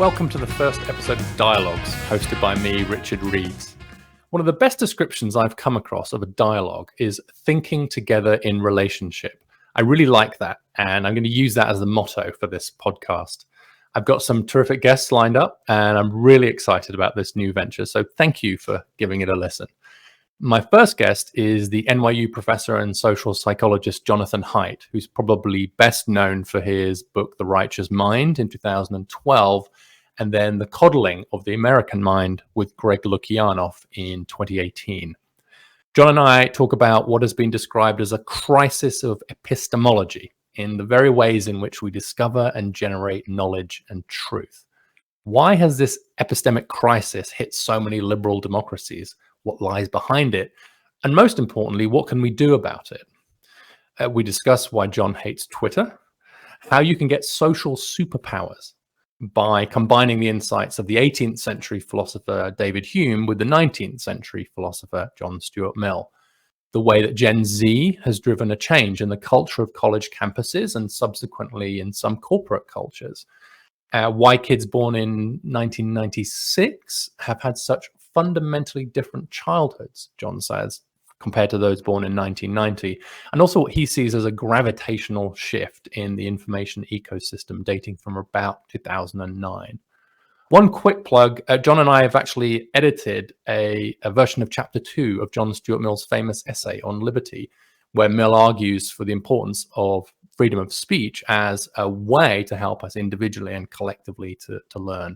Welcome to the first episode of Dialogues, hosted by me, Richard Reeves. One of the best descriptions I've come across of a dialogue is thinking together in relationship. I really like that, and I'm going to use that as the motto for this podcast. I've got some terrific guests lined up, and I'm really excited about this new venture, so thank you for giving it a listen. My first guest is the NYU Professor and social psychologist Jonathan Haidt, who's probably best known for his book The Righteous Mind in 2012, and then The Coddling of the American Mind with Greg Luckianoff in 2018. John and I talk about what has been described as a crisis of epistemology in the very ways in which we discover and generate knowledge and truth. Why has this epistemic crisis hit so many liberal democracies? What lies behind it? And most importantly, what can we do about it? We discuss why John hates Twitter, how you can get social superpowers by combining the insights of the 18th century philosopher David Hume with the 19th century philosopher John Stuart Mill, the way that Gen Z has driven a change in the culture of college campuses and subsequently in some corporate cultures, why kids born in 1996 have had such fundamentally different childhoods, John says, compared to those born in 1990, and also what he sees as a gravitational shift in the information ecosystem dating from about 2009. One quick plug, John and I have actually edited a version of Chapter 2 of John Stuart Mill's famous essay on liberty, where Mill argues for the importance of freedom of speech as a way to help us individually and collectively to learn.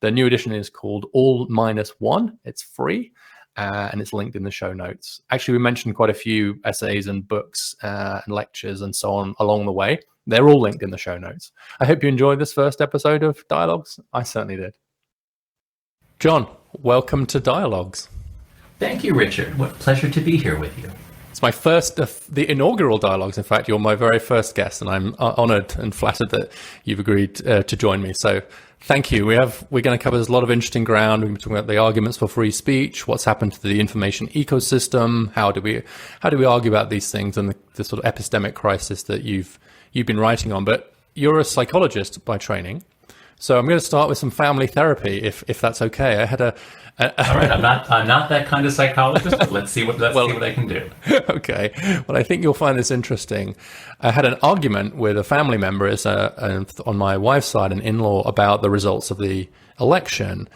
The new edition is called All-1. It's free. And it's linked in the show notes. Actually, we mentioned quite a few essays and books and lectures and so on along the way. They're all linked in the show notes. I hope you enjoyed this first episode of Dialogues. I certainly did. John, welcome to Dialogues. Thank you, Richard. What a pleasure to be here with you. It's my first, the inaugural Dialogues. In fact, you're my very first guest, and I'm honored and flattered that you've agreed to join me. So thank you. We're going to cover a lot of interesting ground. We're going to be talking about the arguments for free speech, what's happened to the information ecosystem, how do we argue about these things, and the sort of epistemic crisis that you've been writing on. But you're a psychologist by training, so I'm going to start with some family therapy, if that's okay. I had all right, I'm not that kind of psychologist, but let's see what I can do. Okay. Well, I think you'll find this interesting. I had an argument with a family member on my wife's side, an in-law, about the results of the election.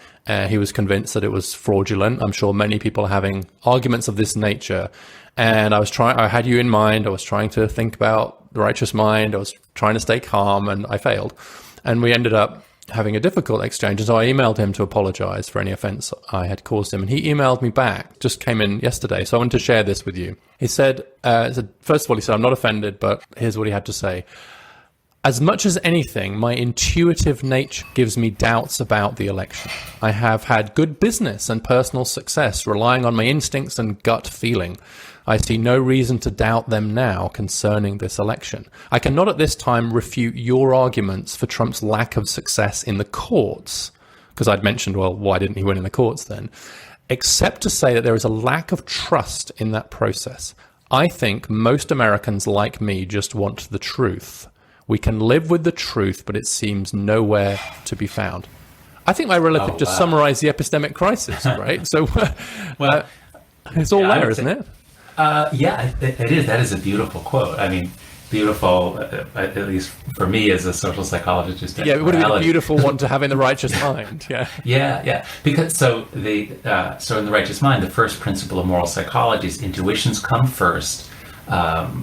He was convinced that it was fraudulent. I'm sure many people are having arguments of this nature. And I had you in mind. I was trying to think about the righteous mind. I was trying to stay calm, and I failed. And we ended up having a difficult exchange. And so I emailed him to apologize for any offense I had caused him. And he emailed me back, just came in yesterday. So I wanted to share this with you. He said, first of all, he said, I'm not offended, but here's what he had to say. As much as anything, my intuitive nature gives me doubts about the election. I have had good business and personal success relying on my instincts and gut feeling. I see no reason to doubt them now concerning this election. I cannot at this time refute your arguments for Trump's lack of success in the courts, because I'd mentioned, well, why didn't he win in the courts then? Except to say that there is a lack of trust in that process. I think most Americans like me just want the truth. We can live with the truth, but it seems nowhere to be found. I think my relative just summarized the epistemic crisis, right? So well, it's all there, isn't it? Yeah, it is. That is a beautiful quote. I mean, beautiful, at least for me as a social psychologist. Yeah, it would have been a beautiful one to have in The Righteous Mind. Yeah. Yeah. Because so in The Righteous Mind, the first principle of moral psychology is intuitions come first,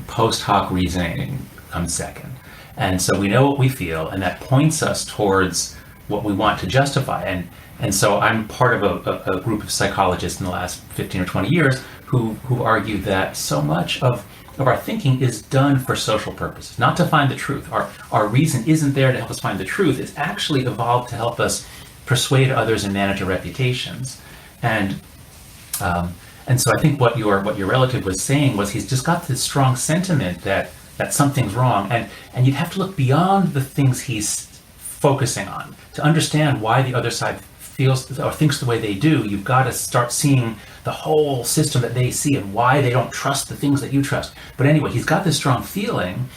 post hoc reasoning comes second. And so we know what we feel, and that points us towards what we want to justify. And so I'm part of a group of psychologists in the last 15 or 20 years who argue that so much of our thinking is done for social purposes, not to find the truth. Our reason isn't there to help us find the truth. It's actually evolved to help us persuade others and manage our reputations. And so I think what your relative was saying was he's just got this strong sentiment that something's wrong, and you'd have to look beyond the things he's focusing on to understand why the other side feels or thinks the way they do. You've got to start seeing the whole system that they see and why they don't trust the things that you trust. But anyway, he's got this strong feeling,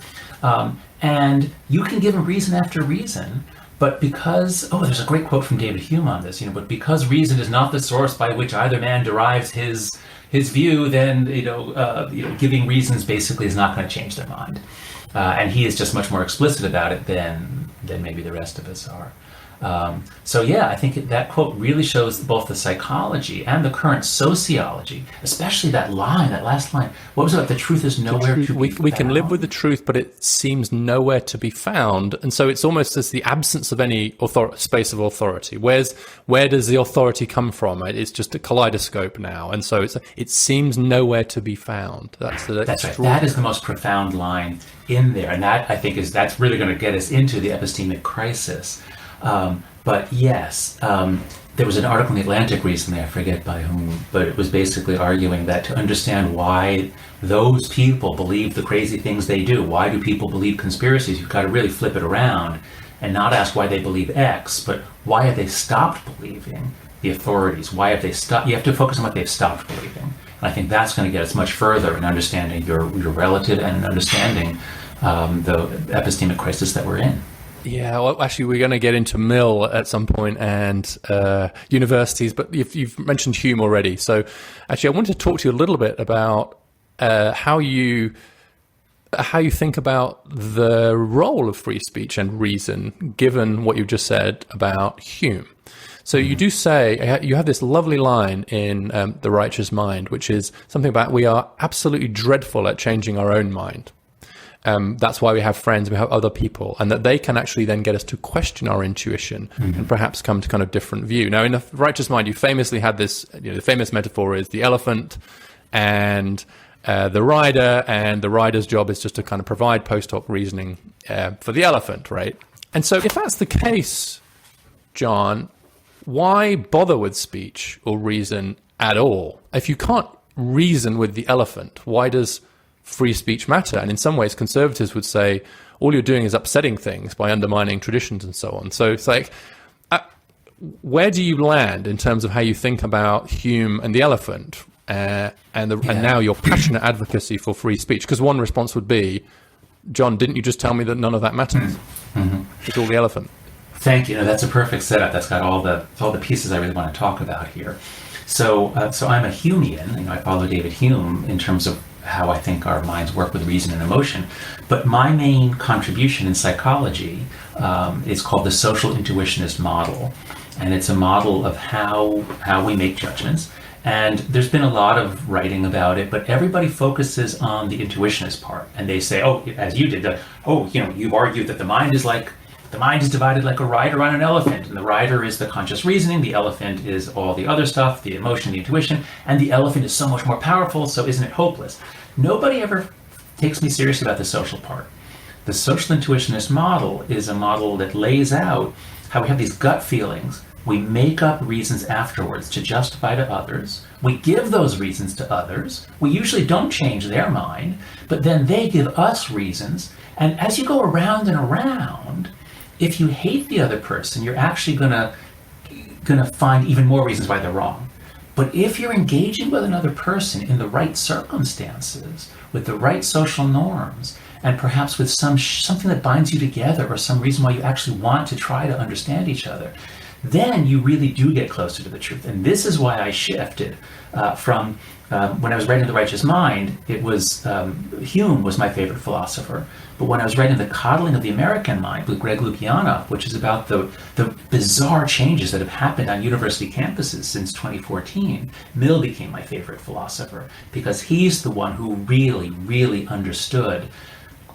and you can give him reason after reason, But because, there's a great quote from David Hume on this, but because reason is not the source by which either man derives his view, then, giving reasons basically is not going to change their mind. And he is just much more explicit about it than maybe the rest of us are. I think that quote really shows both the psychology and the current sociology, especially that last line. What was it? The truth is nowhere to be found. We can live with the truth, but it seems nowhere to be found. And so it's almost as the absence of any space of authority. Where does the authority come from? It's just a kaleidoscope now. And so it seems nowhere to be found. That's right. That is the most profound line in there. And that, I think, that's really going to get us into the epistemic crisis. But yes, there was an article in The Atlantic recently, I forget by whom, but it was basically arguing that to understand why those people believe the crazy things they do, why do people believe conspiracies, you've got to really flip it around and not ask why they believe X, but why have they stopped believing the authorities? Why have they stopped? You have to focus on what they've stopped believing. And I think that's going to get us much further in understanding your relative and in understanding the epistemic crisis that we're in. Yeah, well, actually, we're going to get into Mill at some point and universities, but you've mentioned Hume already. So actually, I wanted to talk to you a little bit about how you think about the role of free speech and reason, given what you've just said about Hume. So you do say, you have this lovely line in The Righteous Mind, which is something about we are absolutely dreadful at changing our own mind. That's why we have friends, we have other people, and that they can actually then get us to question our intuition and perhaps come to kind of different view. Now, in The Righteous Mind, you famously had this, the famous metaphor is the elephant and the rider, and the rider's job is just to kind of provide post hoc reasoning for the elephant, right? And so if that's the case, John, why bother with speech or reason at all? If you can't reason with the elephant, why does free speech matter? And in some ways, conservatives would say all you're doing is upsetting things by undermining traditions and so on. So it's like, where do you land in terms of how you think about Hume and the elephant and now your passionate advocacy for free speech? Because one response would be, John, didn't you just tell me that none of that matters? It's all the elephant. Thank you. That's a perfect setup. That's got all the pieces I really want to talk about here. So I'm a Humean. I follow David Hume in terms of how I think our minds work with reason and emotion. But my main contribution in psychology is called the social intuitionist model. And it's a model of how we make judgments. And there's been a lot of writing about it, but everybody focuses on the intuitionist part. And they say, as you did, you've argued that the mind is divided like a rider on an elephant, and the rider is the conscious reasoning, the elephant is all the other stuff, the emotion, the intuition, and the elephant is so much more powerful, so isn't it hopeless? Nobody ever takes me seriously about the social part. The social intuitionist model is a model that lays out how we have these gut feelings. We make up reasons afterwards to justify to others. We give those reasons to others. We usually don't change their mind, but then they give us reasons. And as you go around and around, if you hate the other person, you're actually gonna find even more reasons why they're wrong. But if you're engaging with another person in the right circumstances, with the right social norms, and perhaps with something that binds you together or some reason why you actually want to try to understand each other, then you really do get closer to the truth. And this is why I shifted from when I was writing The Righteous Mind, it was Hume was my favorite philosopher. But when I was writing The Coddling of the American Mind with Greg Luckianoff, which is about the bizarre changes that have happened on university campuses since 2014, Mill became my favorite philosopher because he's the one who really, really understood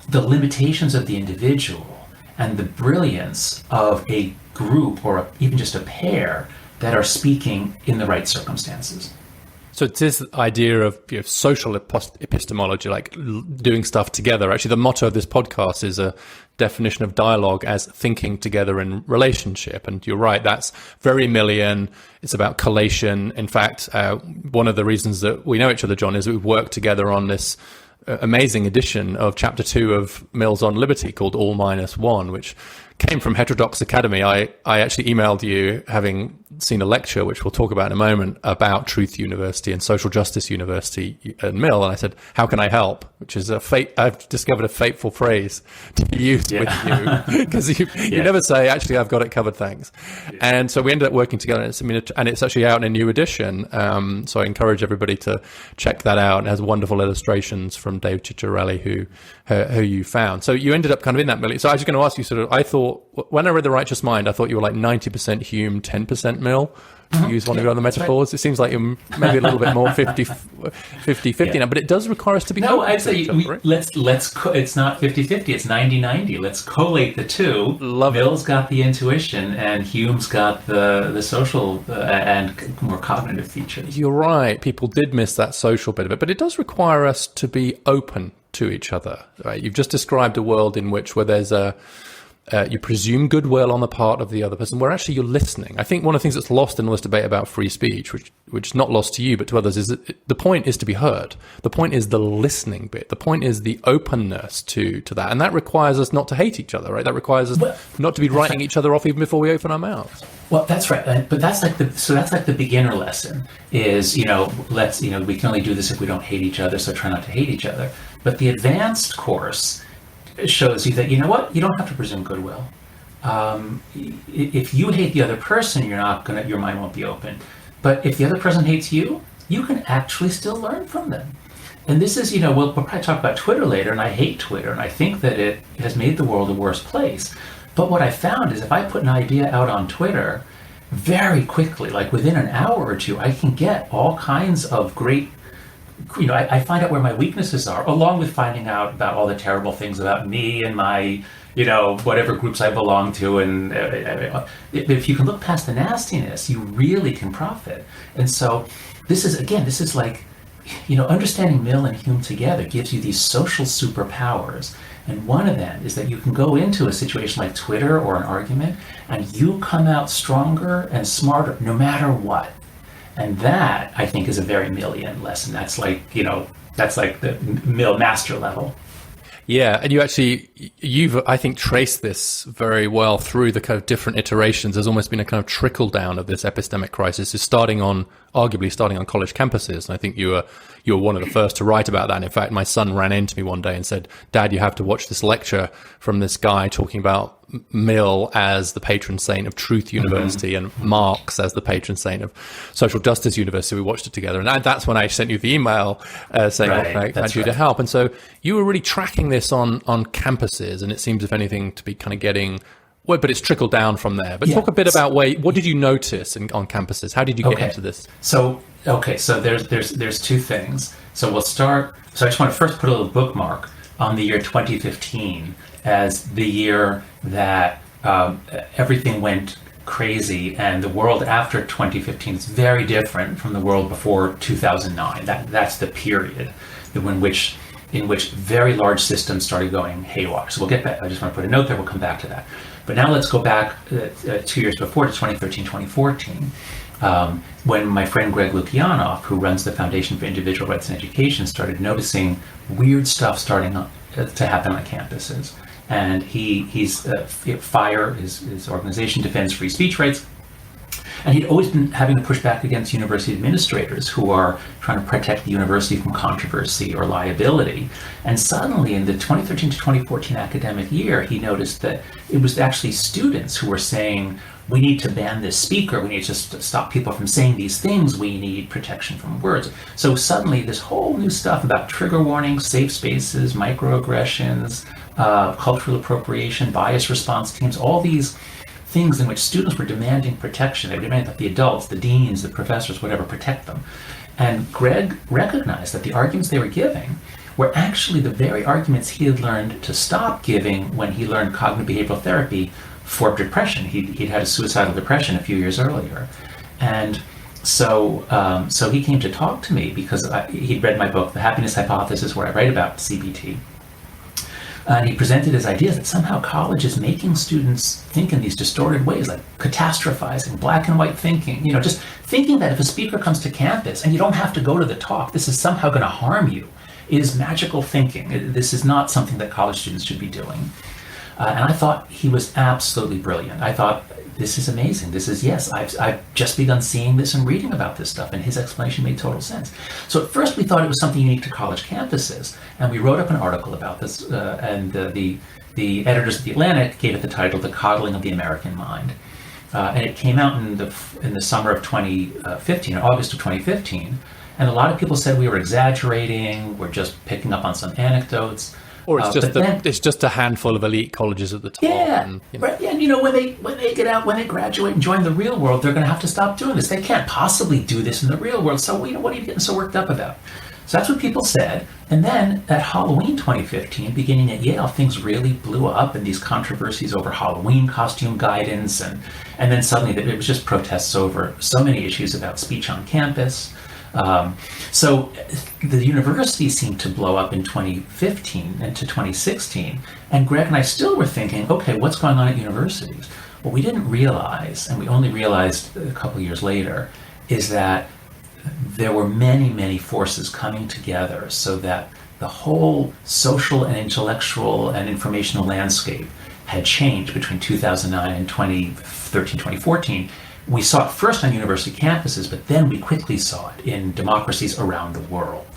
the limitations of the individual and the brilliance of a group or even just a pair that are speaking in the right circumstances. So it's this idea of social epistemology, like doing stuff together. Actually, the motto of this podcast is a definition of dialogue as thinking together in relationship. And you're right, that's very Millian. It's about collation. In fact, one of the reasons that we know each other, John, is that we've worked together on this amazing edition of Chapter 2 of Mill's On Liberty called All Minus One, which came from Heterodox Academy. I actually emailed you, having seen a lecture, which we'll talk about in a moment, about Truth University and Social Justice University at Mill. And I said, how can I help? Which is I've discovered a fateful phrase to use with you, because you never say, actually, I've got it covered, thanks. Yeah. And so we ended up working together, and it's actually out in a new edition. So I encourage everybody to check that out. It has wonderful illustrations from Dave Ciccarelli, who you found. So you ended up kind of in that milieu. So I was going to ask you I thought, when I read The Righteous Mind, I thought you were like 90% Hume, 10% Mill, to use one of your other metaphors. Right. It seems like you're maybe a little bit more 50-50 now, but it does require us to be... No, I'd say let's it's not 50-50, it's 90-90. Let's collate the two. Mill's got the intuition, and Hume's got the social and more cognitive features. You're right. People did miss that social bit of it, but it does require us to be open to each other. Right? You've just described a world in where there's you presume goodwill on the part of the other person, where actually you're listening. I think one of the things that's lost in all this debate about free speech, which is not lost to you but to others, is that the point is to be heard. The point is the listening bit. The point is the openness to that, and that requires us not to hate each other, right? That requires us not to be writing each other off even before we open our mouths. Well, that's right, but that's like the beginner lesson. Is we can only do this if we don't hate each other, so try not to hate each other. But the advanced course shows you that, you know what, you don't have to presume goodwill. If you hate the other person, your mind won't be open. But if the other person hates you, you can actually still learn from them. And this is, we'll probably talk about Twitter later, and I hate Twitter, and I think that it has made the world a worse place. But what I found is if I put an idea out on Twitter, very quickly, like within an hour or two, I can get all kinds of great, I find out where my weaknesses are, along with finding out about all the terrible things about me and my, whatever groups I belong to. And if you can look past the nastiness, you really can profit. And so this is like, understanding Mill and Hume together gives you these social superpowers. And one of them is that you can go into a situation like Twitter or an argument, and you come out stronger and smarter no matter what. And that, I think, is a very Millian lesson. That's like, the Mill master level. Yeah, and you've, I think, traced this very well through the kind of different iterations. There's almost been a kind of trickle down of this epistemic crisis, arguably starting on college campuses. And I think you were one of the first to write about that. And in fact, my son ran into me one day and said, Dad, you have to watch this lecture from this guy talking about Mill as the patron saint of Truth University and Marx as the patron saint of Social Justice University. We watched it together. And that's when I sent you the email saying, I found you to help. And so you were really tracking this on campuses, and it seems, if anything, to be kind of getting... Well, but it's trickled down from there. But talk a bit about what did you notice on campuses? How did you get into this? So there's two things. So we'll start. So I just want to first put a little bookmark on the year 2015 as the year that everything went crazy, and the world after 2015 is very different from the world before 2009. That's the period in which very large systems started going haywire. So we'll get back. I just want to put a note there. We'll come back to that. But now let's go back 2 years before to 2013, 2014, when my friend Greg Luckianoff, who runs the Foundation for Individual Rights and Education, started noticing weird stuff starting to happen on campuses. And he's FIRE, his organization defends free speech rights. And he'd always been having to push back against university administrators who are trying to protect the university from controversy or liability. And suddenly, in the 2013 to 2014 academic year, he noticed that it was actually students who were saying, we need to ban this speaker, we need to stop people from saying these things, we need protection from words. So suddenly, this whole new stuff about trigger warnings, safe spaces, microaggressions, cultural appropriation, bias response teams, all these things in which students were demanding protection. They were demanding that the adults, the deans, the professors, whatever, protect them. And Greg recognized that the arguments they were giving were actually the very arguments he had learned to stop giving when he learned cognitive behavioral therapy for depression. He'd had a suicidal depression a few years earlier. And so he came to talk to me because he'd read my book, The Happiness Hypothesis, where I write about CBT. And he presented his ideas that somehow college is making students think in these distorted ways, like catastrophizing, black and white thinking, just thinking that if a speaker comes to campus and you don't have to go to the talk, this is somehow going to harm you, is magical thinking. This is not something that college students should be doing. And I thought he was absolutely brilliant. I thought, this is amazing. This is, yes, I've just begun seeing this and reading about this stuff, and his explanation made total sense. So at first we thought it was something unique to college campuses, and we wrote up an article about this, and the editors of The Atlantic gave it the title, The Coddling of the American Mind. And it came out in the summer of 2015, August of 2015, and a lot of people said we were exaggerating, we're just picking up on some anecdotes. Or it's just a handful of elite colleges at the top. Yeah, and, right. Yeah, and when they get out, when they graduate and join the real world, they're going to have to stop doing this. They can't possibly do this in the real world. So what are you getting so worked up about? So that's what people said. And then at Halloween 2015, beginning at Yale, things really blew up, and these controversies over Halloween costume guidance, and then suddenly it was just protests over so many issues about speech on campus. So the university seemed to blow up in 2015 and to 2016, and Greg and I still were thinking, okay, what's going on at universities? What we didn't realize, and we only realized a couple years later, is that there were many, many forces coming together so that the whole social and intellectual and informational landscape had changed between 2009 and 2013, 2014. We saw it first on university campuses, but then we quickly saw it in democracies around the world.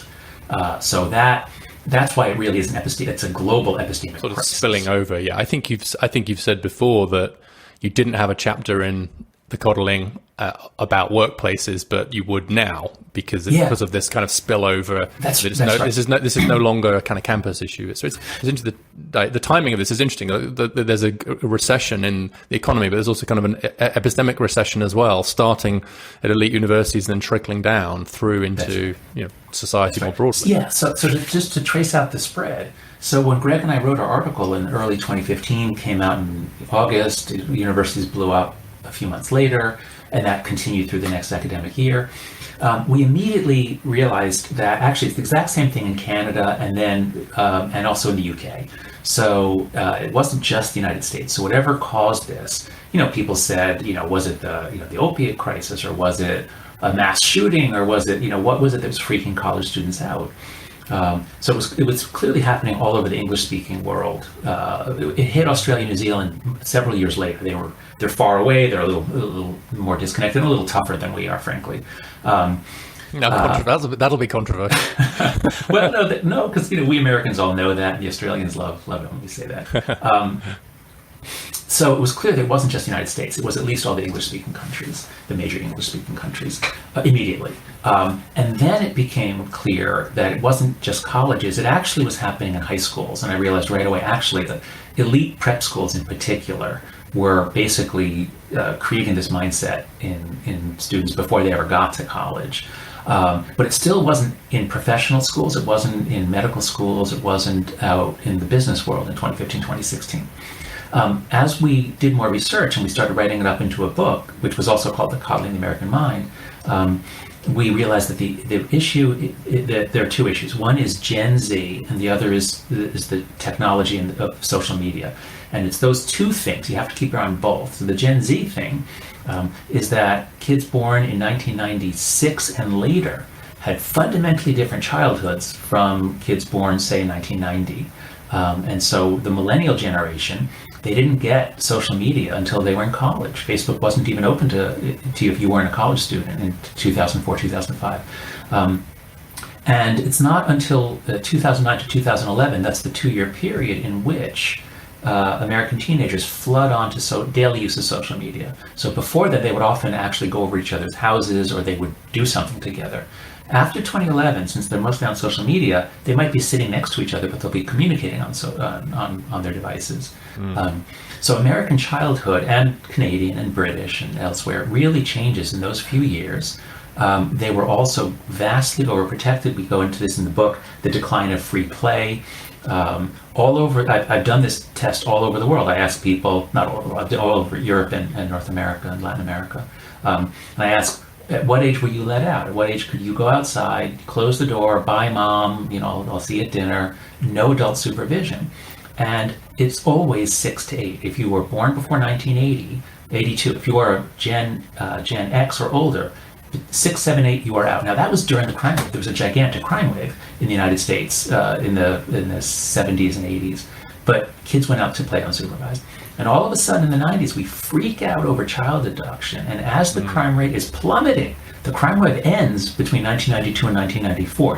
So that's why it really is an episteme. It's a global epistemic sort of crisis. spilling over. Yeah, I think you've said before that you didn't have a chapter in the Coddling about workplaces, but you would now because of this kind of spillover. That's right. This is no longer a kind of campus issue. So it's interesting. The timing of this is interesting. There's a recession in the economy, but there's also kind of an epistemic recession as well, starting at elite universities and then trickling down through into society more broadly. Yeah. So just to trace out the spread. So when Greg and I wrote our article in early 2015, came out in August, universities blew up a few months later, and that continued through the next academic year. We immediately realized that actually it's the exact same thing in Canada and also in the UK. So it wasn't just the United States. So whatever caused this, people said, was it the opiate crisis, or was it a mass shooting, or was it, what was it that was freaking college students out? So it was clearly happening all over the English-speaking world. It hit Australia and New Zealand several years later. They're far away. They're a little more disconnected, and a little tougher than we are, frankly. That'll be controversial. Well, no, because we Americans all know that, and the Australians love it when we say that. So it was clear that it wasn't just the United States. It was at least all the English-speaking countries, the major English-speaking countries, immediately. And then it became clear that it wasn't just colleges. It actually was happening in high schools. And I realized right away, actually, that elite prep schools in particular were basically creating this mindset in students before they ever got to college. But it still wasn't in professional schools. It wasn't in medical schools. It wasn't out in the business world in 2015, 2016. As we did more research and we started writing it up into a book, which was also called The Coddling of the American Mind, we realized that the issue, that there are two issues. One is Gen Z, and the other is the technology of social media. And it's those two things. You have to keep your eye on both. So the Gen Z thing is that kids born in 1996 and later had fundamentally different childhoods from kids born, say, in 1990. And so the millennial generation, they didn't get social media until they were in college. Facebook wasn't even open to you if you weren't a college student in 2004, 2005. And it's not until 2009 to 2011, that's the 2-year period in which American teenagers flood onto daily use of social media. So before that, they would often actually go over each other's houses, or they would do something together. After 2011, since they're mostly on social media, they might be sitting next to each other, but they'll be communicating on their devices. So American childhood, and Canadian and British and elsewhere, really changes in those few years. They were also vastly overprotected. We go into this in the book, the decline of free play. All over, I've done this test all over the world. I ask people, not all over the world, all over Europe and North America and Latin America. And I ask, at what age were you let out? At what age could you go outside, close the door, bye mom, I'll see you at dinner, no adult supervision? And it's always 6 to 8. If you were born before 1980, 82, if you are Gen X or older, 6, 7, 8, you are out. Now that was during the crime wave. There was a gigantic crime wave in the United States in the 70s and 80s. but kids went out to play unsupervised. And all of a sudden in the 90s, we freak out over child abduction. And as the crime rate is plummeting, the crime wave ends between 1992 and 1994.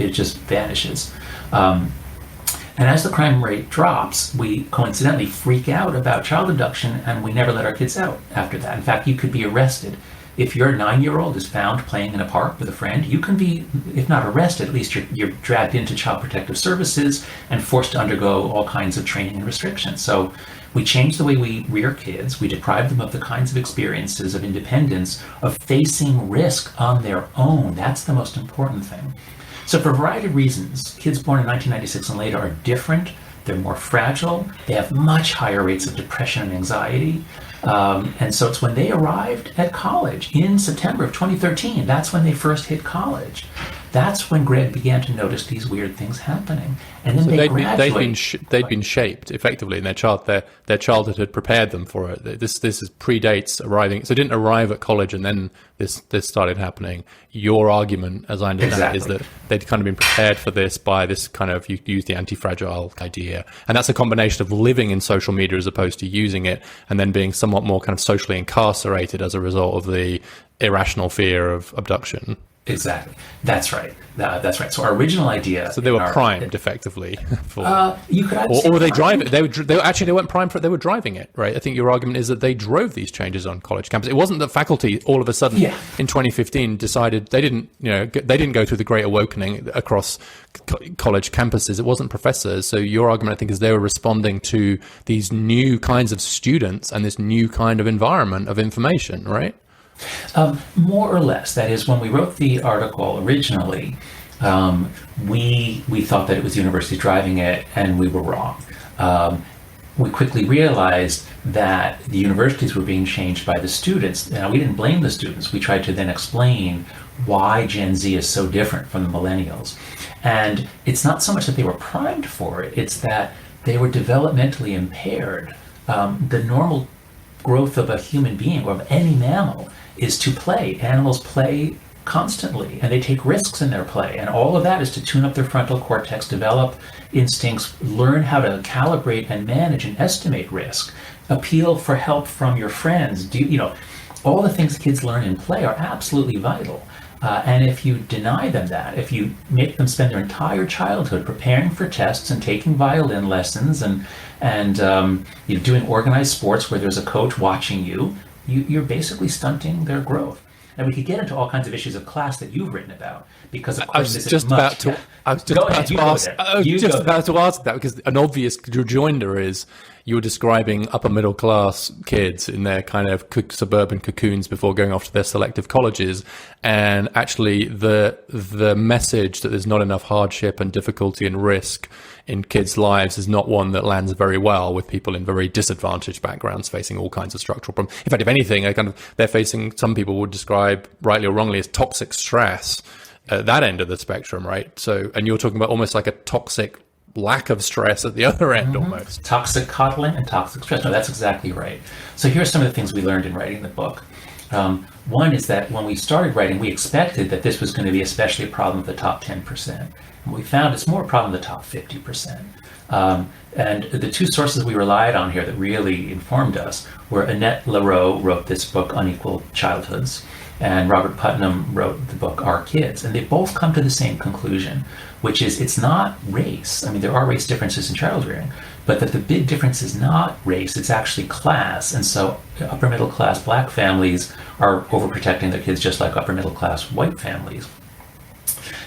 It just vanishes. And as the crime rate drops, we coincidentally freak out about child abduction, and we never let our kids out after that. In fact, you could be arrested. If your 9-year-old is found playing in a park with a friend, you can be, if not arrested, at least you're dragged into Child Protective Services and forced to undergo all kinds of training and restrictions. So we changed the way we rear kids. We deprive them of the kinds of experiences of independence, of facing risk on their own. That's the most important thing. So for a variety of reasons, kids born in 1996 and later are different. They're more fragile. They have much higher rates of depression and anxiety. And so it's when they arrived at college in September of 2013, that's when they first hit college. That's when Greg began to notice these weird things happening. And then they'd been shaped effectively, and their childhood had prepared them for it. This predates arriving. So they didn't arrive at college and then this started happening. Your argument, as I understand it, is that they'd kind of been prepared for this by this kind of, you use the anti-fragile idea. And that's a combination of living in social media as opposed to using it, and then being somewhat more kind of socially incarcerated as a result of the irrational fear of abduction. Exactly. That's right. That's right. So our original idea. So they were primed effectively. You could or were they driving? They weren't primed for it. They were driving it, right? I think your argument is that they drove these changes on college campus. It wasn't that faculty all of a sudden in 2015 decided they didn't go through the Great Awakening across college campuses. It wasn't professors. So your argument, I think, is they were responding to these new kinds of students and this new kind of environment of information, right? More or less. That is, when we wrote the article originally, we thought that it was the university driving it, and we were wrong. We quickly realized that the universities were being changed by the students. Now, we didn't blame the students. We tried to then explain why Gen Z is so different from the millennials. And it's not so much that they were primed for it, it's that they were developmentally impaired. The normal growth of a human being or of any mammal is to play. Animals play constantly, and they take risks in their play, and all of that is to tune up their frontal cortex, develop instincts, learn how to calibrate and manage and estimate risk, appeal for help from your friends. All the things kids learn in play are absolutely vital. And if you deny them that, if you make them spend their entire childhood preparing for tests and taking violin lessons and doing organized sports where there's a coach watching you, you're basically stunting their growth. And we could get into all kinds of issues of class that you've written about, because of course I was just about to ask that, because an obvious rejoinder is you're describing upper middle class kids in their kind of suburban cocoons before going off to their selective colleges, and actually the message that there's not enough hardship and difficulty and risk in kids' lives is not one that lands very well with people in very disadvantaged backgrounds facing all kinds of structural problems. In fact, if anything, they're facing, some people would describe, rightly or wrongly, as toxic stress at that end of the spectrum, right? So, and you're talking about almost like a toxic lack of stress at the other end, almost. Toxic coddling and toxic stress. No, that's exactly right. So here's some of the things we learned in writing the book. One is that when we started writing, we expected that this was going to be especially a problem of the top 10%. And we found it's more a problem of the top 50%. And the two sources we relied on here that really informed us were Annette Lareau wrote this book, Unequal Childhoods, and Robert Putnam wrote the book, Our Kids. And they both come to the same conclusion, which is it's not race. I mean, there are race differences in child rearing, but that the big difference is not race, it's actually class. And so upper middle class Black families are overprotecting their kids just like upper middle class white families.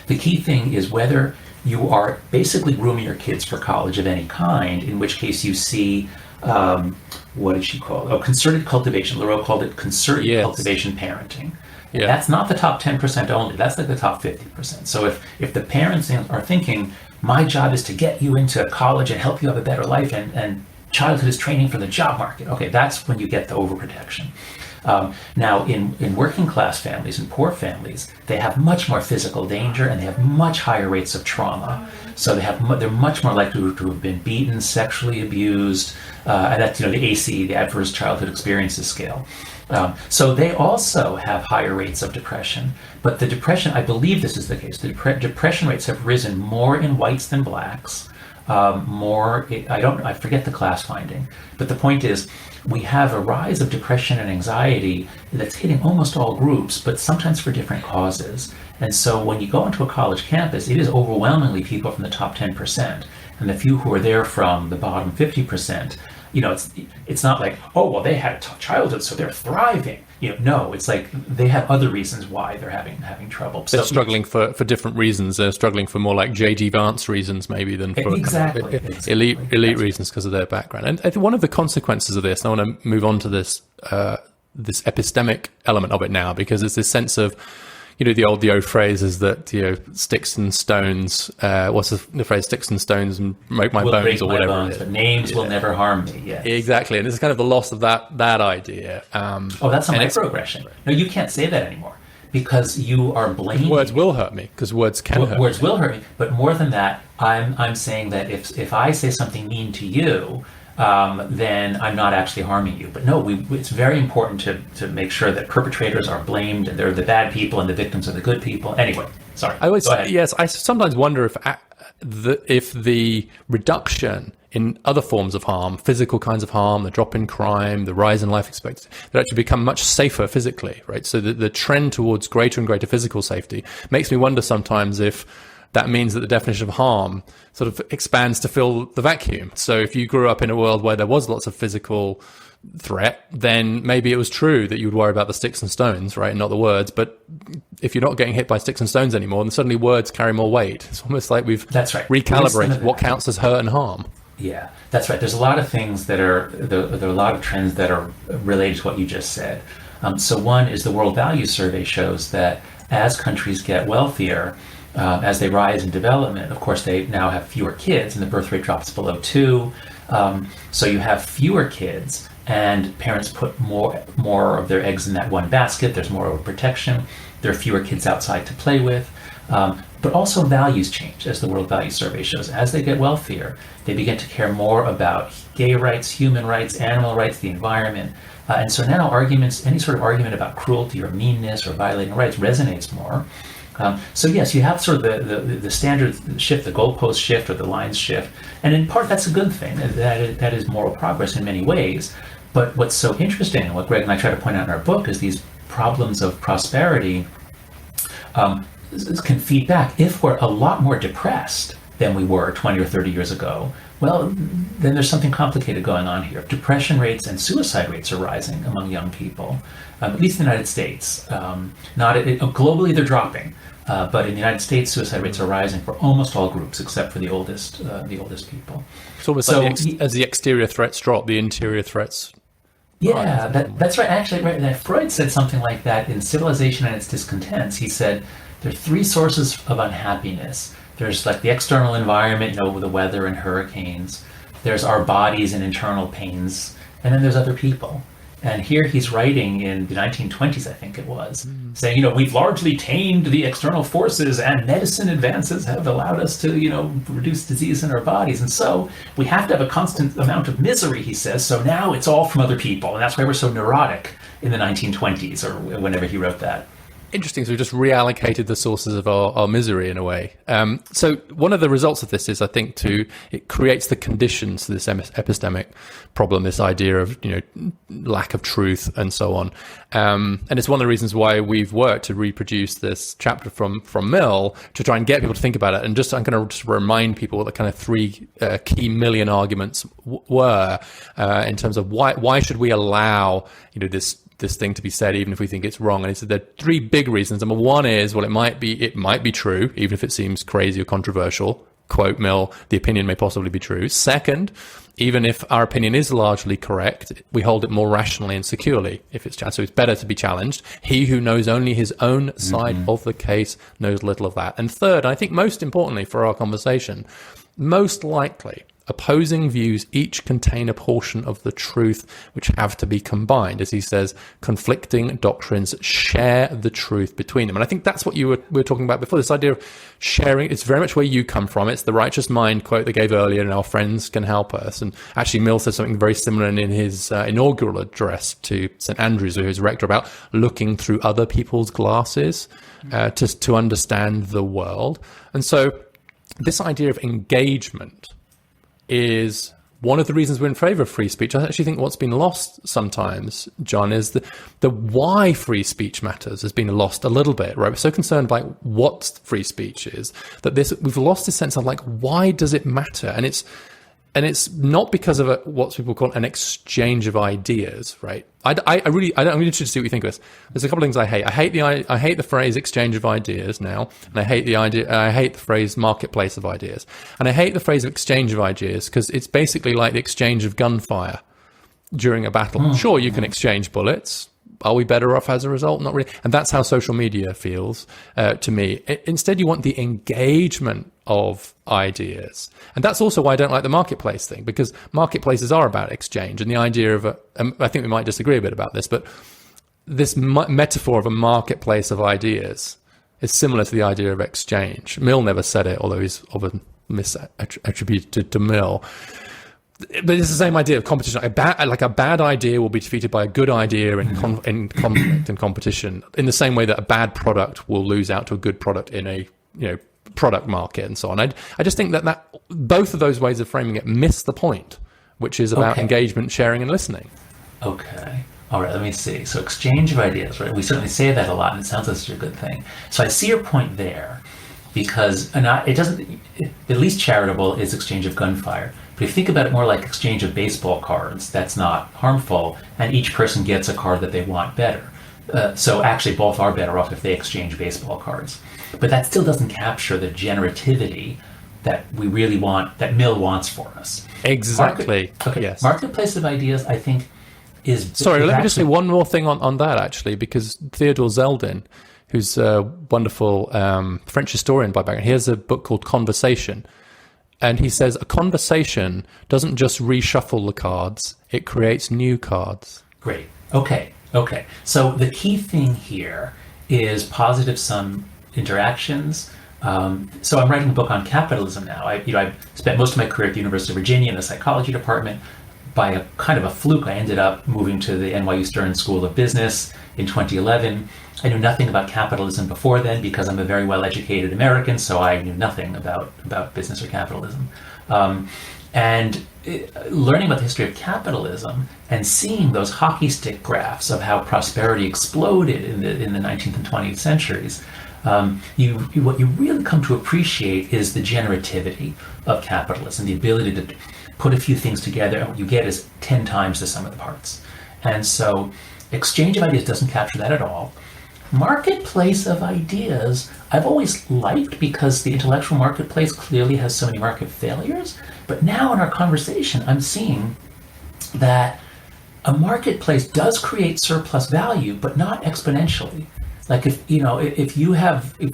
The key thing is whether you are basically grooming your kids for college of any kind, in which case you see, what did she call it? Oh, concerted cultivation. Lareau called it concerted cultivation parenting. Yeah. That's not the top 10% only, that's like the top 50%. So if the parents are thinking, my job is to get you into college and help you have a better life, and childhood is training for the job market, okay, that's when you get the overprotection. Now, in working class families and poor families, they have much more physical danger and they have much higher rates of trauma. So they're much more likely to have been beaten, sexually abused, and that's the ACE, the Adverse Childhood Experiences Scale. So they also have higher rates of depression. But the depression, I believe this is the case, the depression rates have risen more in whites than blacks. I forget the class finding, but the point is we have a rise of depression and anxiety that's hitting almost all groups, but sometimes for different causes. And so when you go onto a college campus, it is overwhelmingly people from the top 10%, and the few who are there from the bottom 50%. It's not like, oh, well, they had a tough childhood, so they're thriving. No, it's like they have other reasons why they're having trouble. They're struggling for different reasons. They're struggling for more like J.D. Vance reasons, maybe, than for exactly. elite reasons because of their background. And I think one of the consequences of this, and I want to move on to this this epistemic element of it now, because it's this sense of, the old phrase is that, sticks and stones, what's the phrase, sticks and stones and make my bones, or whatever it is. But names will never harm me. Yeah, exactly. And it's kind of the loss of that idea. That's a microaggression. No, you can't say that anymore, because you are blaming. Words will hurt me, because words can hurt me. Words will hurt me, but more than that, I'm saying that if I say something mean to you, then I'm not actually harming you. But no, it's very important to make sure that perpetrators are blamed, and they're the bad people and the victims are the good people. Anyway, sorry. I sometimes wonder if the reduction in other forms of harm, physical kinds of harm, the drop in crime, the rise in life expectancy, they actually become much safer physically, right? So the trend towards greater and greater physical safety makes me wonder sometimes if that means that the definition of harm sort of expands to fill the vacuum. So if you grew up in a world where there was lots of physical threat, then maybe it was true that you would worry about the sticks and stones, right, and not the words. But if you're not getting hit by sticks and stones anymore, then suddenly words carry more weight. It's almost like we've recalibrated what counts as hurt and harm. Yeah, that's right. There's a lot of things there are a lot of trends that are related to what you just said. So one is the World Values Survey shows that as countries get wealthier, as they rise in development, of course, they now have fewer kids, and the birth rate drops below 2. So you have fewer kids, and parents put more of their eggs in that one basket. There's more overprotection. There are fewer kids outside to play with. But also values change, as the World Values Survey shows. As they get wealthier, they begin to care more about gay rights, human rights, animal rights, the environment. And so now any sort of argument about cruelty or meanness or violating rights resonates more. So yes, you have sort of the standard shift, the goalpost shift, or the lines shift, and in part that's a good thing. That is moral progress in many ways. But what's so interesting, and what Greg and I try to point out in our book, is these problems of prosperity can feed back. If we're a lot more depressed than we were 20 or 30 years ago, well, then there's something complicated going on here. Depression rates and suicide rates are rising among young people, at least in the United States. Globally, they're dropping. But in the United States, suicide rates are rising for almost all groups except for the oldest people. It's almost like as the exterior threats drop, the interior threats. Yeah, that's right. Actually, right. Freud said something like that in Civilization and Its Discontents. He said there are 3 sources of unhappiness. There's like the external environment, the weather and hurricanes. There's our bodies and internal pains, and then there's other people. And here he's writing in the 1920s, I think it was, saying, we've largely tamed the external forces, and medicine advances have allowed us to, reduce disease in our bodies. And so we have to have a constant amount of misery, he says. So now it's all from other people. And that's why we're so neurotic in the 1920s, or whenever he wrote that. Interesting. So we just reallocated the sources of our misery in a way. So one of the results of this is, I think, it creates the conditions to this epistemic problem, this idea of, lack of truth and so on. And it's one of the reasons why we've worked to reproduce this chapter from Mill to try and get people to think about it. And I'm going to just remind people what the kind of 3 key million arguments were in terms of why should we allow, this thing to be said, even if we think it's wrong. And he said there are 3 big reasons. Number 1 is, well, it might be true, even if it seems crazy or controversial. Quote Mill, the opinion may possibly be true. Second, even if our opinion is largely correct, we hold it more rationally and securely if it's challenged. So it's better to be challenged. He who knows only his own side of the case knows little of that. And third, I think most importantly for our conversation, most likely, opposing views each contain a portion of the truth which have to be combined. As he says, conflicting doctrines share the truth between them. And I think that's what you were talking about before, this idea of sharing. It's very much where you come from. It's the righteous mind quote they gave earlier, and our friends can help us. And actually, Mill said something very similar in his inaugural address to St. Andrews, who is rector, about looking through other people's glasses to understand the world. And so this idea of engagement is one of the reasons we're in favor of free speech. I actually think what's been lost sometimes, John, is the why free speech matters has been lost a little bit, right? We're so concerned by what free speech is that we've lost this sense of like, why does it matter? And it's not because of what people call an exchange of ideas, right? I'm really interested to see what you think of this. There's a couple of things I hate. I hate the phrase exchange of ideas now, and I hate the phrase marketplace of ideas, and I hate the phrase of exchange of ideas because it's basically like the exchange of gunfire during a battle. Sure, you can exchange bullets. Are we better off as a result? Not really. And that's how social media feels to me. Instead, you want the engagement of ideas. And that's also why I don't like the marketplace thing, because marketplaces are about exchange. And the idea of I think we might disagree a bit about this, but this metaphor of a marketplace of ideas is similar to the idea of exchange. Mill never said it, although he's often misattributed to Mill. But it's the same idea of competition. A bad idea will be defeated by a good idea in conflict and competition, in the same way that a bad product will lose out to a good product in a product market and so on. I just think that both of those ways of framing it miss the point, which is about engagement, sharing, and listening. Okay. All right, let me see. So exchange of ideas, right? We certainly say that a lot, and it sounds like such a good thing. So I see your point there, because it doesn't, at least charitable is exchange of gunfire. But if you think about it more like exchange of baseball cards, that's not harmful, and each person gets a card that they want better. So actually both are better off if they exchange baseball cards. But that still doesn't capture the generativity that we really want, that Mill wants for us. Exactly. Yes. Marketplace of ideas, I think, is... Sorry, let me just say one more thing on that, actually, because Theodore Zeldin, who's a wonderful French historian by background, he has a book called Conversation. And he says a conversation doesn't just reshuffle the cards, it creates new cards. Great. Okay. So the key thing here is positive sum interactions. So I'm writing a book on capitalism now. I spent most of my career at the University of Virginia in the psychology department. By a kind of a fluke, I ended up moving to the NYU Stern School of Business in 2011. I knew nothing about capitalism before then because I'm a very well-educated American, so I knew nothing about business or capitalism. Learning about the history of capitalism and seeing those hockey stick graphs of how prosperity exploded in the 19th and 20th centuries, what you really come to appreciate is the generativity of capitalism, the ability to put a few things together, and what you get is 10 times the sum of the parts. And so exchange of ideas doesn't capture that at all. Marketplace of ideas, I've always liked because the intellectual marketplace clearly has so many market failures. But now in our conversation, I'm seeing that a marketplace does create surplus value, but not exponentially. Like if we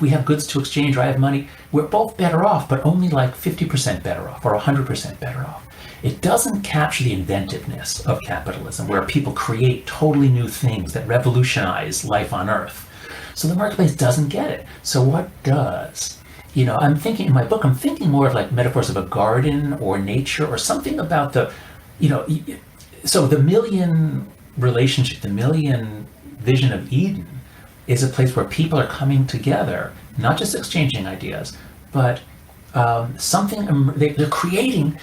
have goods to exchange or I have money, we're both better off, but only like 50% better off or 100% better off. It doesn't capture the inventiveness of capitalism, where people create totally new things that revolutionize life on Earth. So the marketplace doesn't get it. So what does? I'm thinking in my book, I'm thinking more of like metaphors of a garden or nature or something about so the Millian relationship, the Millian vision of Eden is a place where people are coming together, not just exchanging ideas, but they're creating